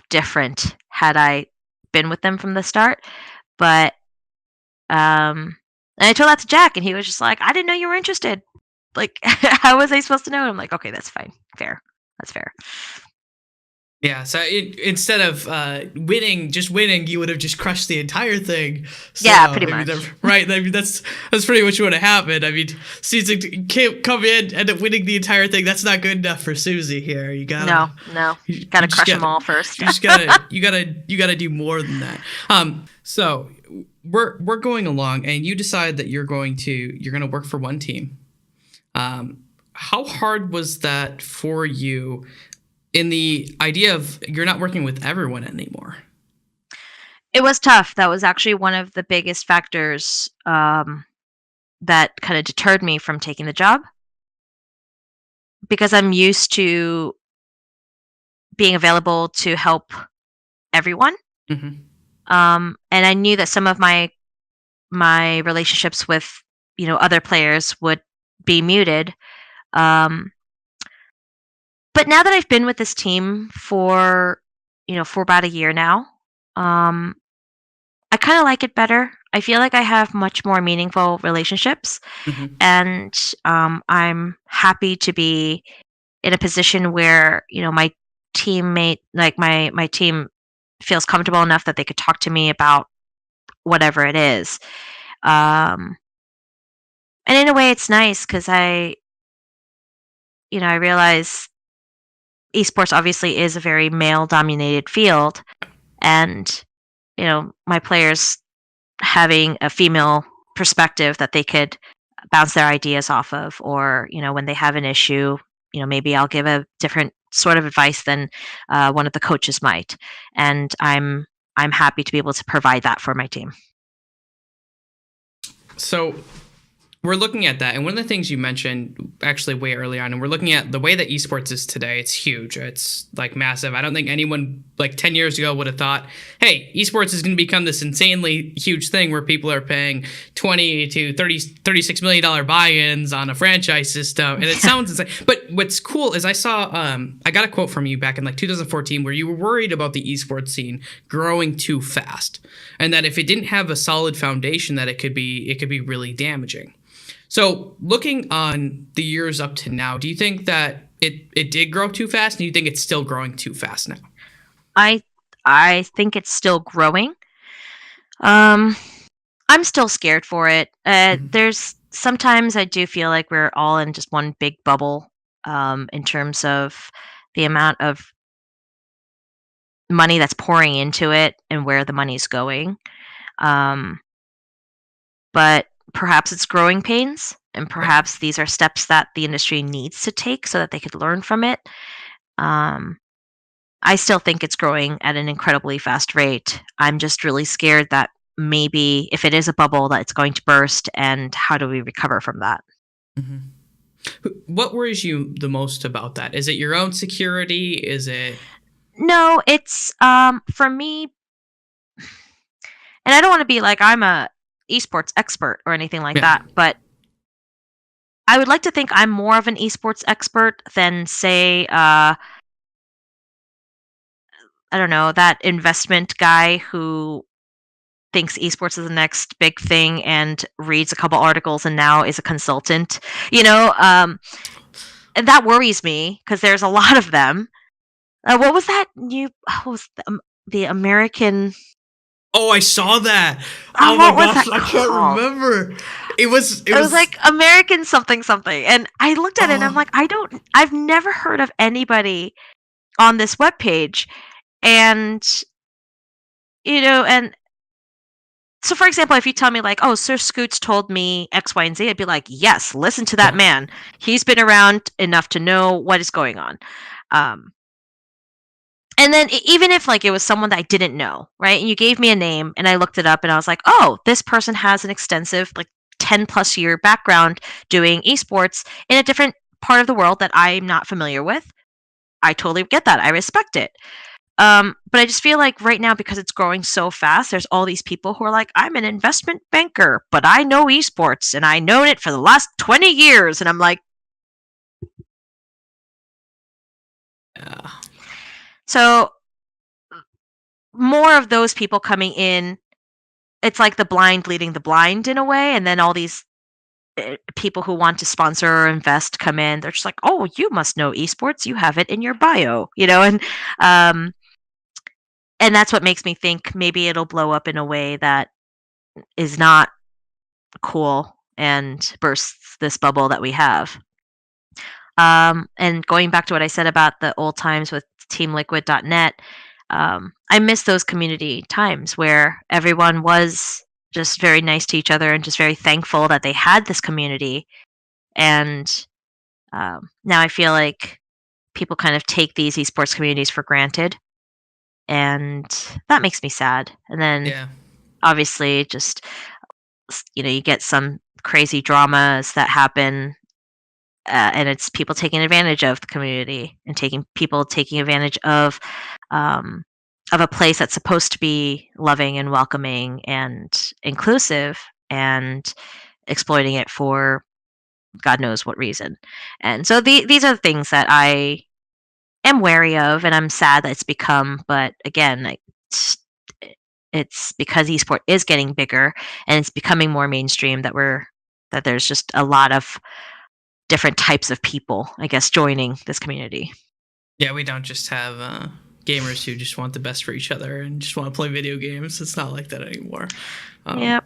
different had I been with them from the start. But and I told that to Jack, and he was just like, "I didn't know you were interested. Like, how was I supposed to know?" And I'm like, "Okay, that's fine, fair, that's fair." Yeah, so instead of just winning, you would have just crushed the entire thing. So Yeah, pretty I mean, much. right? I mean, that's pretty much what would have happened. I mean, Susie can't come in, end up winning the entire thing. That's not good enough for Susie here. You gotta, No, no, you gotta just crush them gotta, all first. you just gotta, you gotta do more than that. So we're going along, and you decide that you're gonna work for one team. How hard was that for you? In the idea of you're not working with everyone anymore. It was tough. That was actually one of the biggest factors, that kind of deterred me from taking the job, because I'm used to being available to help everyone. Hmm. And I knew that some of my relationships with, other players would be muted. Um, but now that I've been with this team for about a year now, um, I kind of like it better. I feel like I have much more meaningful relationships, Hmm. and I'm happy to be in a position where my my team feels comfortable enough that they could talk to me about whatever it is. Um, And in a way, it's nice because I realize esports obviously is a very male dominated field, and my players having a female perspective that they could bounce their ideas off of, or when they have an issue, maybe I'll give a different sort of advice than one of the coaches might, and I'm happy to be able to provide that for my team. So we're looking at that, and one of the things you mentioned actually way early on, and we're looking at the way that esports is today. It's huge. It's like massive. I don't think anyone like 10 years ago would have thought, hey, esports is going to become this insanely huge thing where people are paying 20 to 30 $36 million buy-ins on a franchise system, and it sounds insane. But what's cool is I saw I got a quote from you back in like 2014 where you were worried about the esports scene growing too fast, and that if it didn't have a solid foundation, that it could be really damaging. So looking on the years up to now, do you think that it did grow too fast, and do you think it's still growing too fast now? I think it's still growing. Um, I'm still scared for it. There's sometimes I do feel like we're all in just one big bubble, in terms of the amount of money that's pouring into it and where the money's going. Um, but perhaps it's growing pains, and Yep. perhaps these are steps that the industry needs to take so that they could learn from it. Um, I still think it's growing at an incredibly fast rate. I'm just really scared that maybe if it is a bubble, that it's going to burst, and how do we recover from that? Mhm. What worries you the most about that? Is it your own security? Is it No, it's for me, and I don't want to be like I'm a esports expert or anything like yeah, that, but I would like to think I'm more of an esports expert than, say, I don't know, that investment guy who thinks esports is the next big thing and reads a couple articles and now is a consultant. And that worries me because there's a lot of them. What was that new? What was the American? oh, I saw that. Oh, Oh my what was gosh, that I can't called? remember. It It was was like American something something, and I looked at it and I'm oh like, I've never heard of anybody on this webpage, and and so, for example, if you tell me like, "Oh, Sir Scoots told me X, Y, and Z," I'd be like, "Yes, listen to that yeah. man. He's been around enough to know what is going on." Um, and then even if like it was someone that I didn't know, right? And you gave me a name, and I looked it up, and I was like, "Oh, this person has an extensive like 10+ year background doing esports in a different part of the world that I'm not familiar with." I totally get that. I respect it. But I just feel like right now, because it's growing so fast, there's all these people who are like, I'm an investment banker, but I know esports and I known it for the last 20 years. And I'm like, Yeah. so more of those people coming in, it's like the blind leading the blind in a way. And then all these people who want to sponsor or invest come in. They're just like, oh, you must know esports. You have it in your bio. Um, and that's what makes me think maybe it'll blow up in a way that is not cool and bursts this bubble that we have. And going back to what I said about the old times with teamliquid.net, I miss those community times where everyone was just very nice to each other and just very thankful that they had this community. And now I feel like people kind of take these esports communities for granted. And that makes me sad. And then Yeah. obviously, just, you get some crazy dramas that happen, and it's people taking advantage of the community and taking advantage um, of a place that's supposed to be loving and welcoming and inclusive, and exploiting it for God knows what reason. And so these are the things that I am wary of, and I'm sad that it's become. But again, it's, it's because esport is getting bigger and it's becoming more mainstream that there's just a lot of different types of people, I guess, joining this community. Yeah, we don't just have gamers who just want the best for each other and just want to play video games. It's not like that anymore. Um, Yep.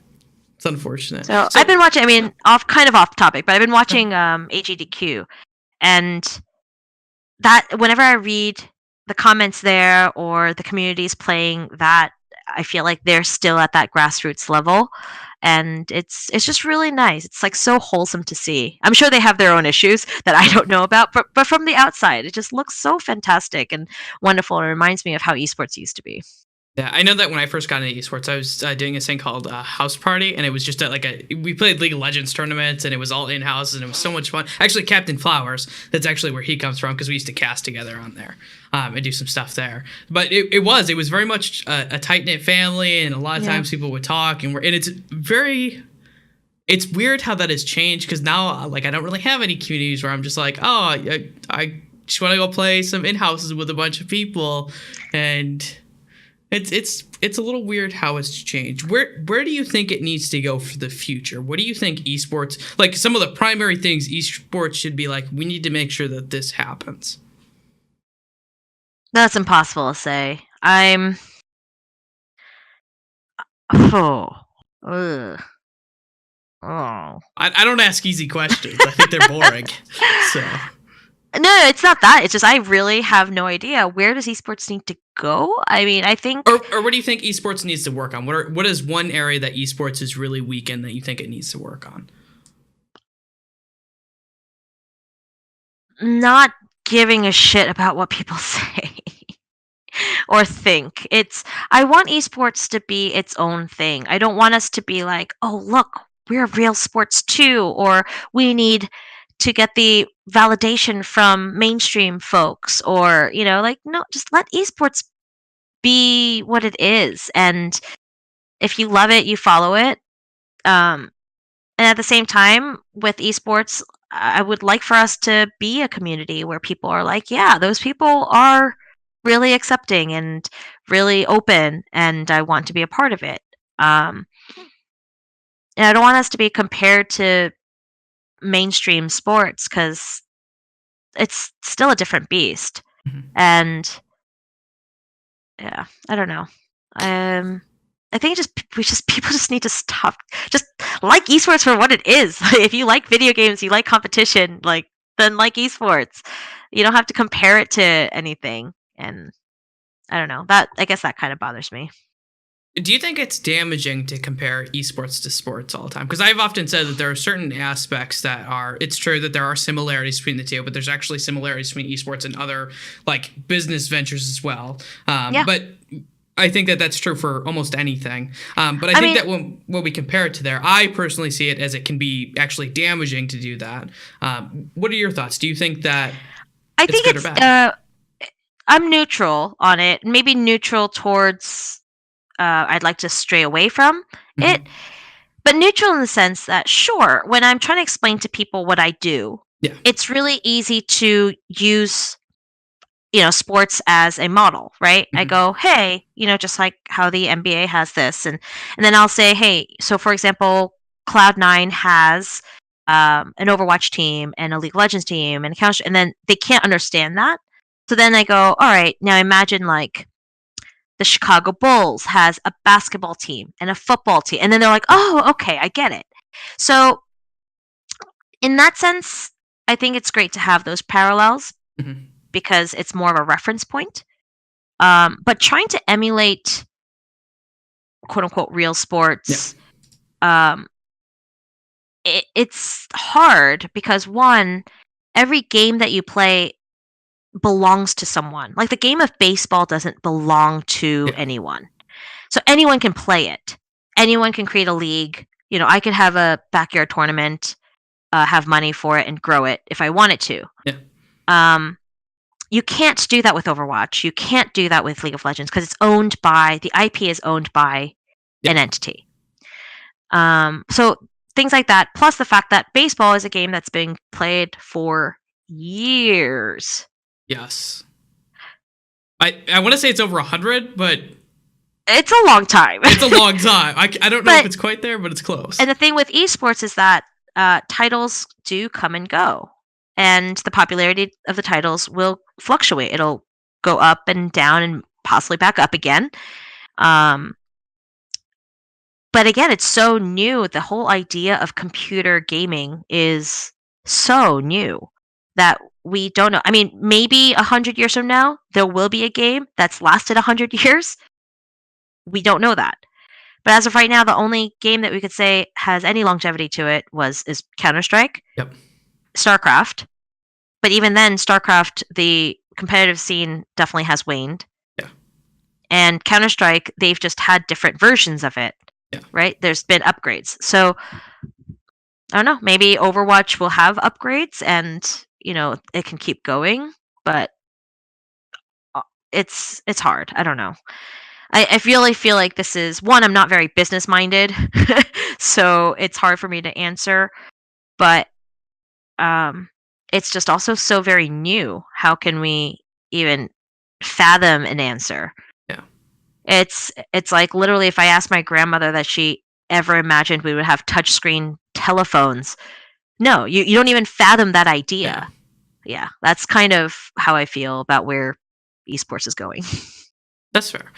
It's unfortunate. So So I've been watching. I mean, kind of off topic, but I've been watching AGDQ, and that whenever I read the comments there or the communities playing that, I feel like they're still at that grassroots level, and it's just really nice. It's like so wholesome to see. I'm sure they have their own issues that I don't know about, but from the outside, it just looks so fantastic and wonderful. It reminds me of how esports used to be. yeah, I know that when I first got into esports, I was doing this thing called House Party, and it was just we played League of Legends tournaments, and it was all in house, and it was so much fun. Actually, Captain Flowers, that's actually where he comes from, because we used to cast together on there and do some stuff there. But it was very much a tight knit family, and a lot of times people would talk, and it's weird how that has changed, because now like I don't really have any communities where I'm just like, oh, I just want to go play some in houses with a bunch of people, and it's a little weird how it's changed. Where do you think it needs to go for the future? What do you think esports, like some of the primary things esports should be like, we need to make sure that this happens? That's impossible to say. Oh, ugh. Oh. I don't ask easy questions. I think they're boring. So No, it's not that. It's just I really have no idea. Where does esports need to go? I mean, I think or what do you think esports needs to work on? What is one area that esports is really weak in that you think it needs to work on? not giving a shit about what people say or think. I want esports to be its own thing. I don't want us to be like, "Oh, look, we're real sports too," or we need to get the validation from mainstream folks, or, like, no, just let esports be what it is, and if you love it, you follow it. Um and at the same time, with esports, I would like for us to be a community where people are like, yeah, those people are really accepting and really open, and I want to be a part of it. Um, and I don't want us to be compared to mainstream sports, because it's still a different beast. Mhm. And yeah, I don't know. Um, I think people just need to stop. Just like esports for what it is. If you like video games, you like competition, then like esports. You don't have to compare it to anything. And I don't know. I guess that kind of bothers me. Do you think it's damaging to compare esports to sports all the time? Because I've often said that there are certain aspects it's true that there are similarities between the two, but there's actually similarities between esports and other like business ventures as well. Yeah. But I think that that's true for almost anything. But I think that when we compare it to there, I personally see it as it can be actually damaging to do that. What are your thoughts? Do you think that I it's think good or bad? I'm neutral on it. Maybe neutral towards I'd like to stray away from it, Mhm. but neutral in the sense that, sure, when I'm trying to explain to people what I do, Yeah. it's really easy to use, sports as a model, right? I Mhm. go, hey, just like how the NBA has this, and then I'll say, hey, so for example, Cloud9 has an Overwatch team and a League of Legends team and a Counter, and then they can't understand that. So then I go, all right, now imagine like the Chicago Bulls has a basketball team and a football team. And then they're like, oh, okay, I get it. So, in that sense, I think it's great to have those parallels Mhm. because it's more of a reference point. But trying to emulate quote unquote real Yeah. sports, um, it's hard because, one, every game that you play belongs to someone. Like the game of baseball doesn't belong to Yeah. anyone. So anyone can play it. Anyone can create a league. I could have a backyard tournament, have money for it, and grow it if I wanted to. Yeah. Um, you can't do that with Overwatch. You can't do that with League of Legends because the IP is owned by Yeah. an entity. So things like that, plus the fact that baseball is a game that's been played for years. Yes. I want to say it's over 100, but It's a long time. it's a long time. I don't know if But it's quite there, but it's close. And the thing with esports is that titles do come and go, and the popularity of the titles will fluctuate. It'll go up and down and possibly back up again. Um, but again, it's so new. The whole idea of computer gaming is so new that we don't know. I mean, maybe 100 years from now, there will be a game that's lasted 100 years. We don't know that. But as of right now, the only game that we could say has any longevity to it is Counter Strike, Yep. StarCraft. But even then, StarCraft, the competitive scene definitely has waned. Yeah. And Counter Strike, they've just had different versions of it. Yeah. Right? There's been upgrades. So I don't know. Maybe Overwatch will have upgrades, and it can keep going. But it's hard. I don't know. I really feel like this is one. I'm not very business minded, so it's hard for me to answer. But it's just also so very new. How can we even fathom an answer? Yeah. It's like literally if I asked my grandmother that she ever imagined we would have touchscreen telephones. No, you don't even fathom that idea. Yeah, that's kind of how I feel about where esports is going. That's fair.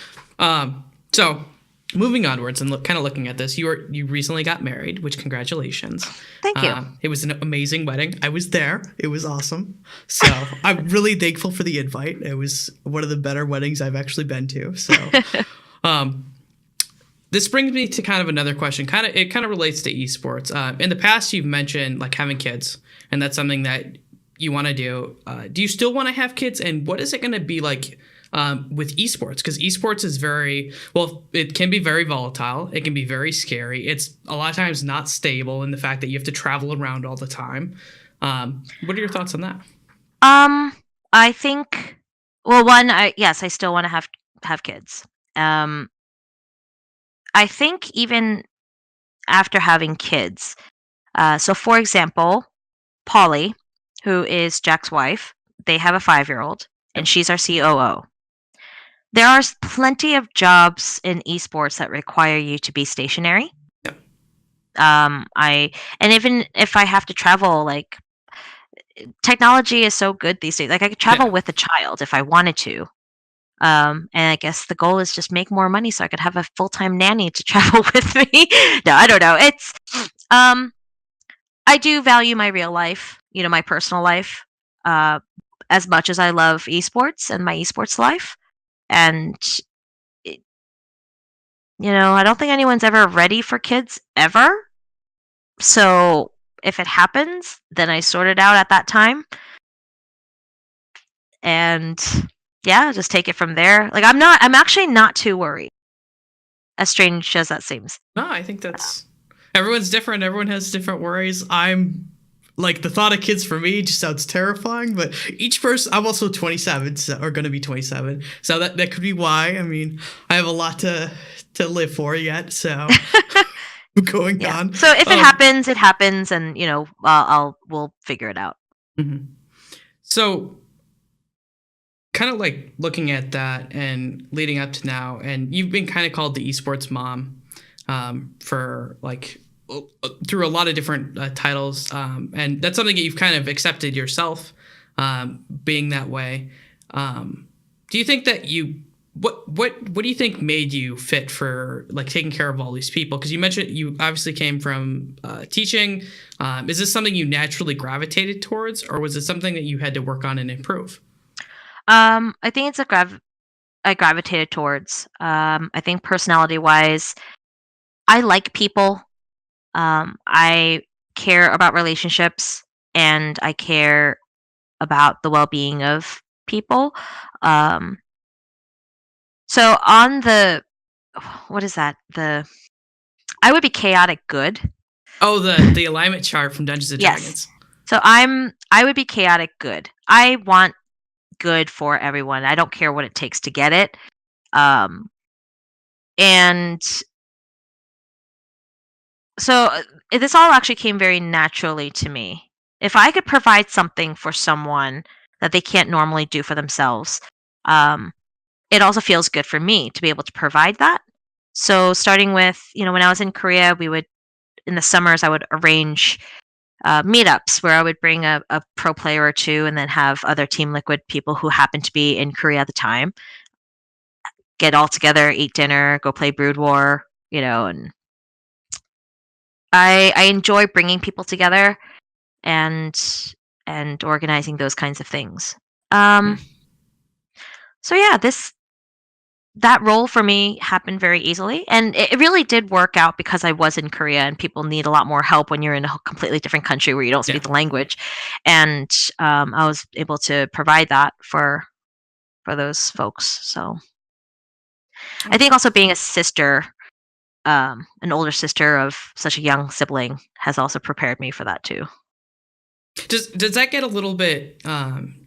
So moving onwards and kind of looking at this, you recently got married, which congratulations. Thank you. It was an amazing wedding. I was there. It was awesome. So I'm really thankful for the invite. It was one of the better weddings I've actually been to. So this brings me to kind of another question. It kind of relates to esports. In the past, you've mentioned like having kids, and that's something that you want to do. Do you still want to have kids, and what is it going to be like with esports? Because esports is it can be very volatile. It can be very scary. It's a lot of times not stable in the fact that you have to travel around all the time. What are your thoughts on that? I think, well, one, yes, I still want to have kids. I think even after having kids, so for example, Polly, who is Jack's wife, they have a 5-year-old, and she's our COO. There are plenty of jobs in esports that require you to be stationary. Yep. And even if I have to travel, like technology is so good these days. Like I could travel with a child if I wanted to. And I guess the goal is just make more money so I could have a full-time nanny to travel with me. No, I don't know. It's I do value my real life, my personal life, as much as I love esports and my esports life. And I don't think anyone's ever ready for kids ever. So if it happens, then I sort it out at that time. And yeah, just take it from there. Like I'm actually not too worried. As strange as that seems. No, I think everyone's different. Everyone has different worries. I'm like, the thought of kids for me just sounds terrifying, but each person, I'm also 27, or going to be 27. So that could be why. I mean, I have a lot to live for yet. So going on. So if it happens, it happens. And, we'll figure it out. Mm-hmm. So kind of like looking at that and leading up to now, and you've been kind of called the esports mom for like through a lot of different titles, and that's something that you've kind of accepted yourself, being that way. Do you think that what do you think made you fit for like taking care of all these people? Because you mentioned you obviously came from teaching. Is this something you naturally gravitated towards, or was it something that you had to work on and improve? I think it's I gravitated towards. I think personality wise, I like people. I care about relationships, and I care about the well-being of people. So on what is that? I would be chaotic good. Oh, the alignment chart from Dungeons and Dragons. Yes. So I would be chaotic good. I want good for everyone. I don't care what it takes to get it. And so this all actually came very naturally to me. If I could provide something for someone that they can't normally do for themselves, it also feels good for me to be able to provide that. So starting with, when I was in Korea, in the summers, I would arrange meetups where I would bring a pro player or two, and then have other Team Liquid people who happened to be in Korea at the time get all together, eat dinner, go play Brood War, and I enjoy bringing people together and organizing those kinds of things. Um, so yeah, that role for me happened very easily, and it really did work out because I was in Korea, and people need a lot more help when you're in a completely different country where you don't Yeah. speak the language, and I was able to provide that for those folks. So I think Okay. also being a sister, an older sister of such a young sibling, has also prepared me for that too. Does that get a little bit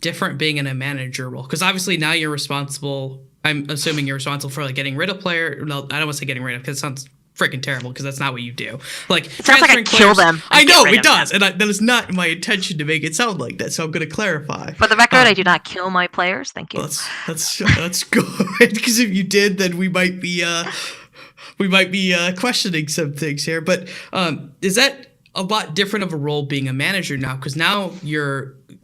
different being in a manager role? Because obviously now you're responsible. I'm assuming you're responsible for like getting rid of player. No, I don't want to say getting rid of because it sounds freaking terrible because that's not what you do. Like It sounds like I transferring kill players. them. I Get know rid it of them. does, and that is not my intention to make it sound like that. So I'm going to clarify. For the record, I Um, do not kill my players. Thank you. that's good because if you did, then we might be questioning some things here. But is that a lot different of a role being a manager now? Because now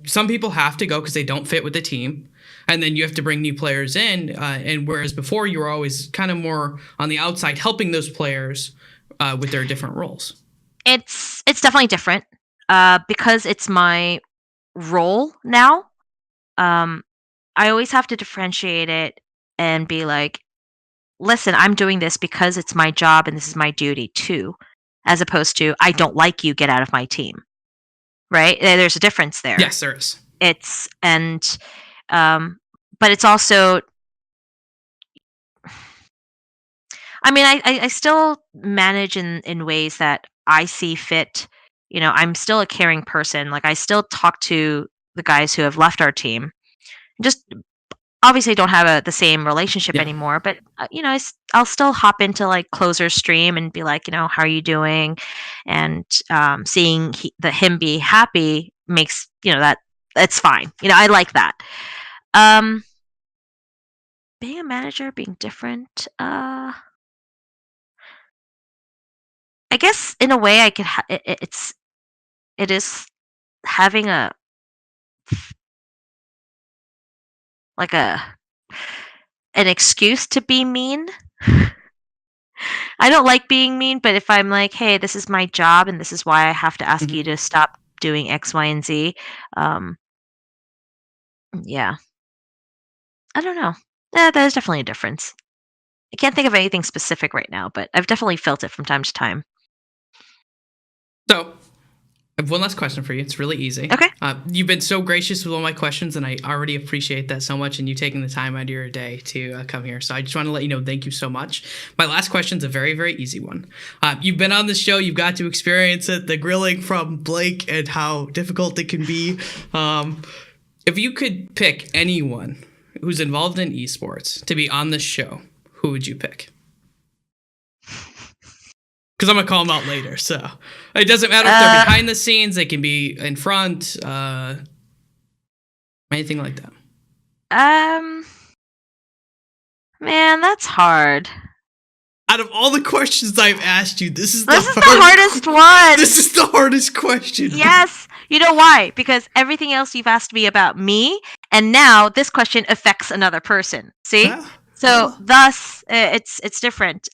some people have to go because they don't fit with the team, and then you have to bring new players in. And whereas before you were always kind of more on the outside helping those players with their different roles. It's definitely different because it's my role now. Um, I always have to differentiate it and be like, listen, I'm doing this because it's my job and this is my duty too, as opposed to I don't like you, get out of my team. Right? There's a difference there. Yes, there is. It's and um, but it's also. I mean, I still manage in ways that I see fit. You know, I'm still a caring person. Like I still talk to the guys who have left our team. Just obviously don't have the same relationship Yeah. anymore, but you know, I'll still hop into like closer stream and be like, you know, how are you doing? And seeing him be happy makes that's fine. You know, I like that. Um, being a manager, being different. I guess in a way I could. It is having a like a an excuse to be mean. I don't like being mean, but if I'm like, "Hey, this is my job, and this is why I have to ask you Mhm. to stop doing X, Y, and Z," um, yeah, I don't know. Yeah, there's definitely a difference. I can't think of anything specific right now, but I've definitely felt it from time to time. So I have one last question for you. It's really easy. Okay. You've been so gracious with all my questions, and I already appreciate that so much, and you taking the time out of your day to come here. So I just want to let you know, thank you so much. My last question is a very, very easy one. You've been on this show. You've got to experience it, the grilling from Blake and how difficult it can be. If you could pick anyone who's involved in esports to be on this show, who would you pick? Because I'm gonna call them out later. So it doesn't matter if they're behind the scenes; they can be in front, anything like that. Um, man, that's hard. Out of all the questions I've asked you, this is This is the hardest one. This is the hardest question. Yes. You know why? Because everything else you've asked me about me, and now this question affects another person. See? Yeah. So thus, it's different.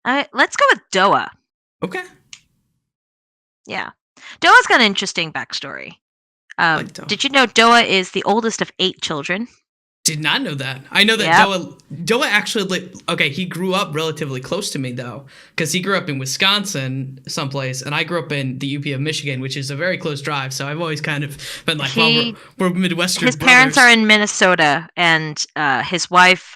I, let's go with Doa. Okay. Yeah, Doa's got an interesting backstory. Like Doa. Did you know Doa is the oldest of 8 children? Did not know that. I know that Yep. Doa actually okay, he grew up relatively close to me though, because he grew up in Wisconsin someplace, and I grew up in the UP of Michigan, which is a very close drive. So I've always kind of been like, we're Midwestern His brothers. parents are in Minnesota, and his wife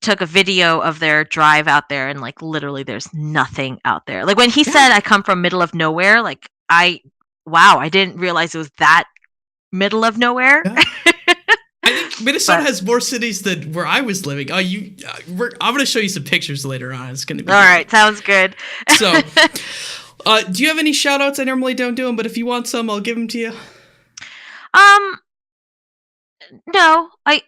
took a video of their drive out there, and like literally there's nothing out there. Like when he said I come from middle of nowhere, like I didn't realize it was that middle of nowhere. Yeah. I think Minnesota has more cities than where I was living. I'm going to show you some pictures later on. It's going to be all right. Sounds good. So, do you have any shout outs? I normally don't do them, but if you want some, I'll give them to you. No, I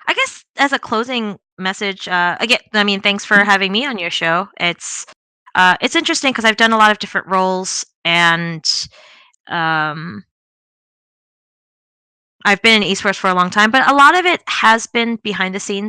guess as a closing message, again, I mean, thanks for having me on your show. It's interesting because I've done a lot of different roles, and I've been in esports for a long time, but a lot of it has been behind the scenes.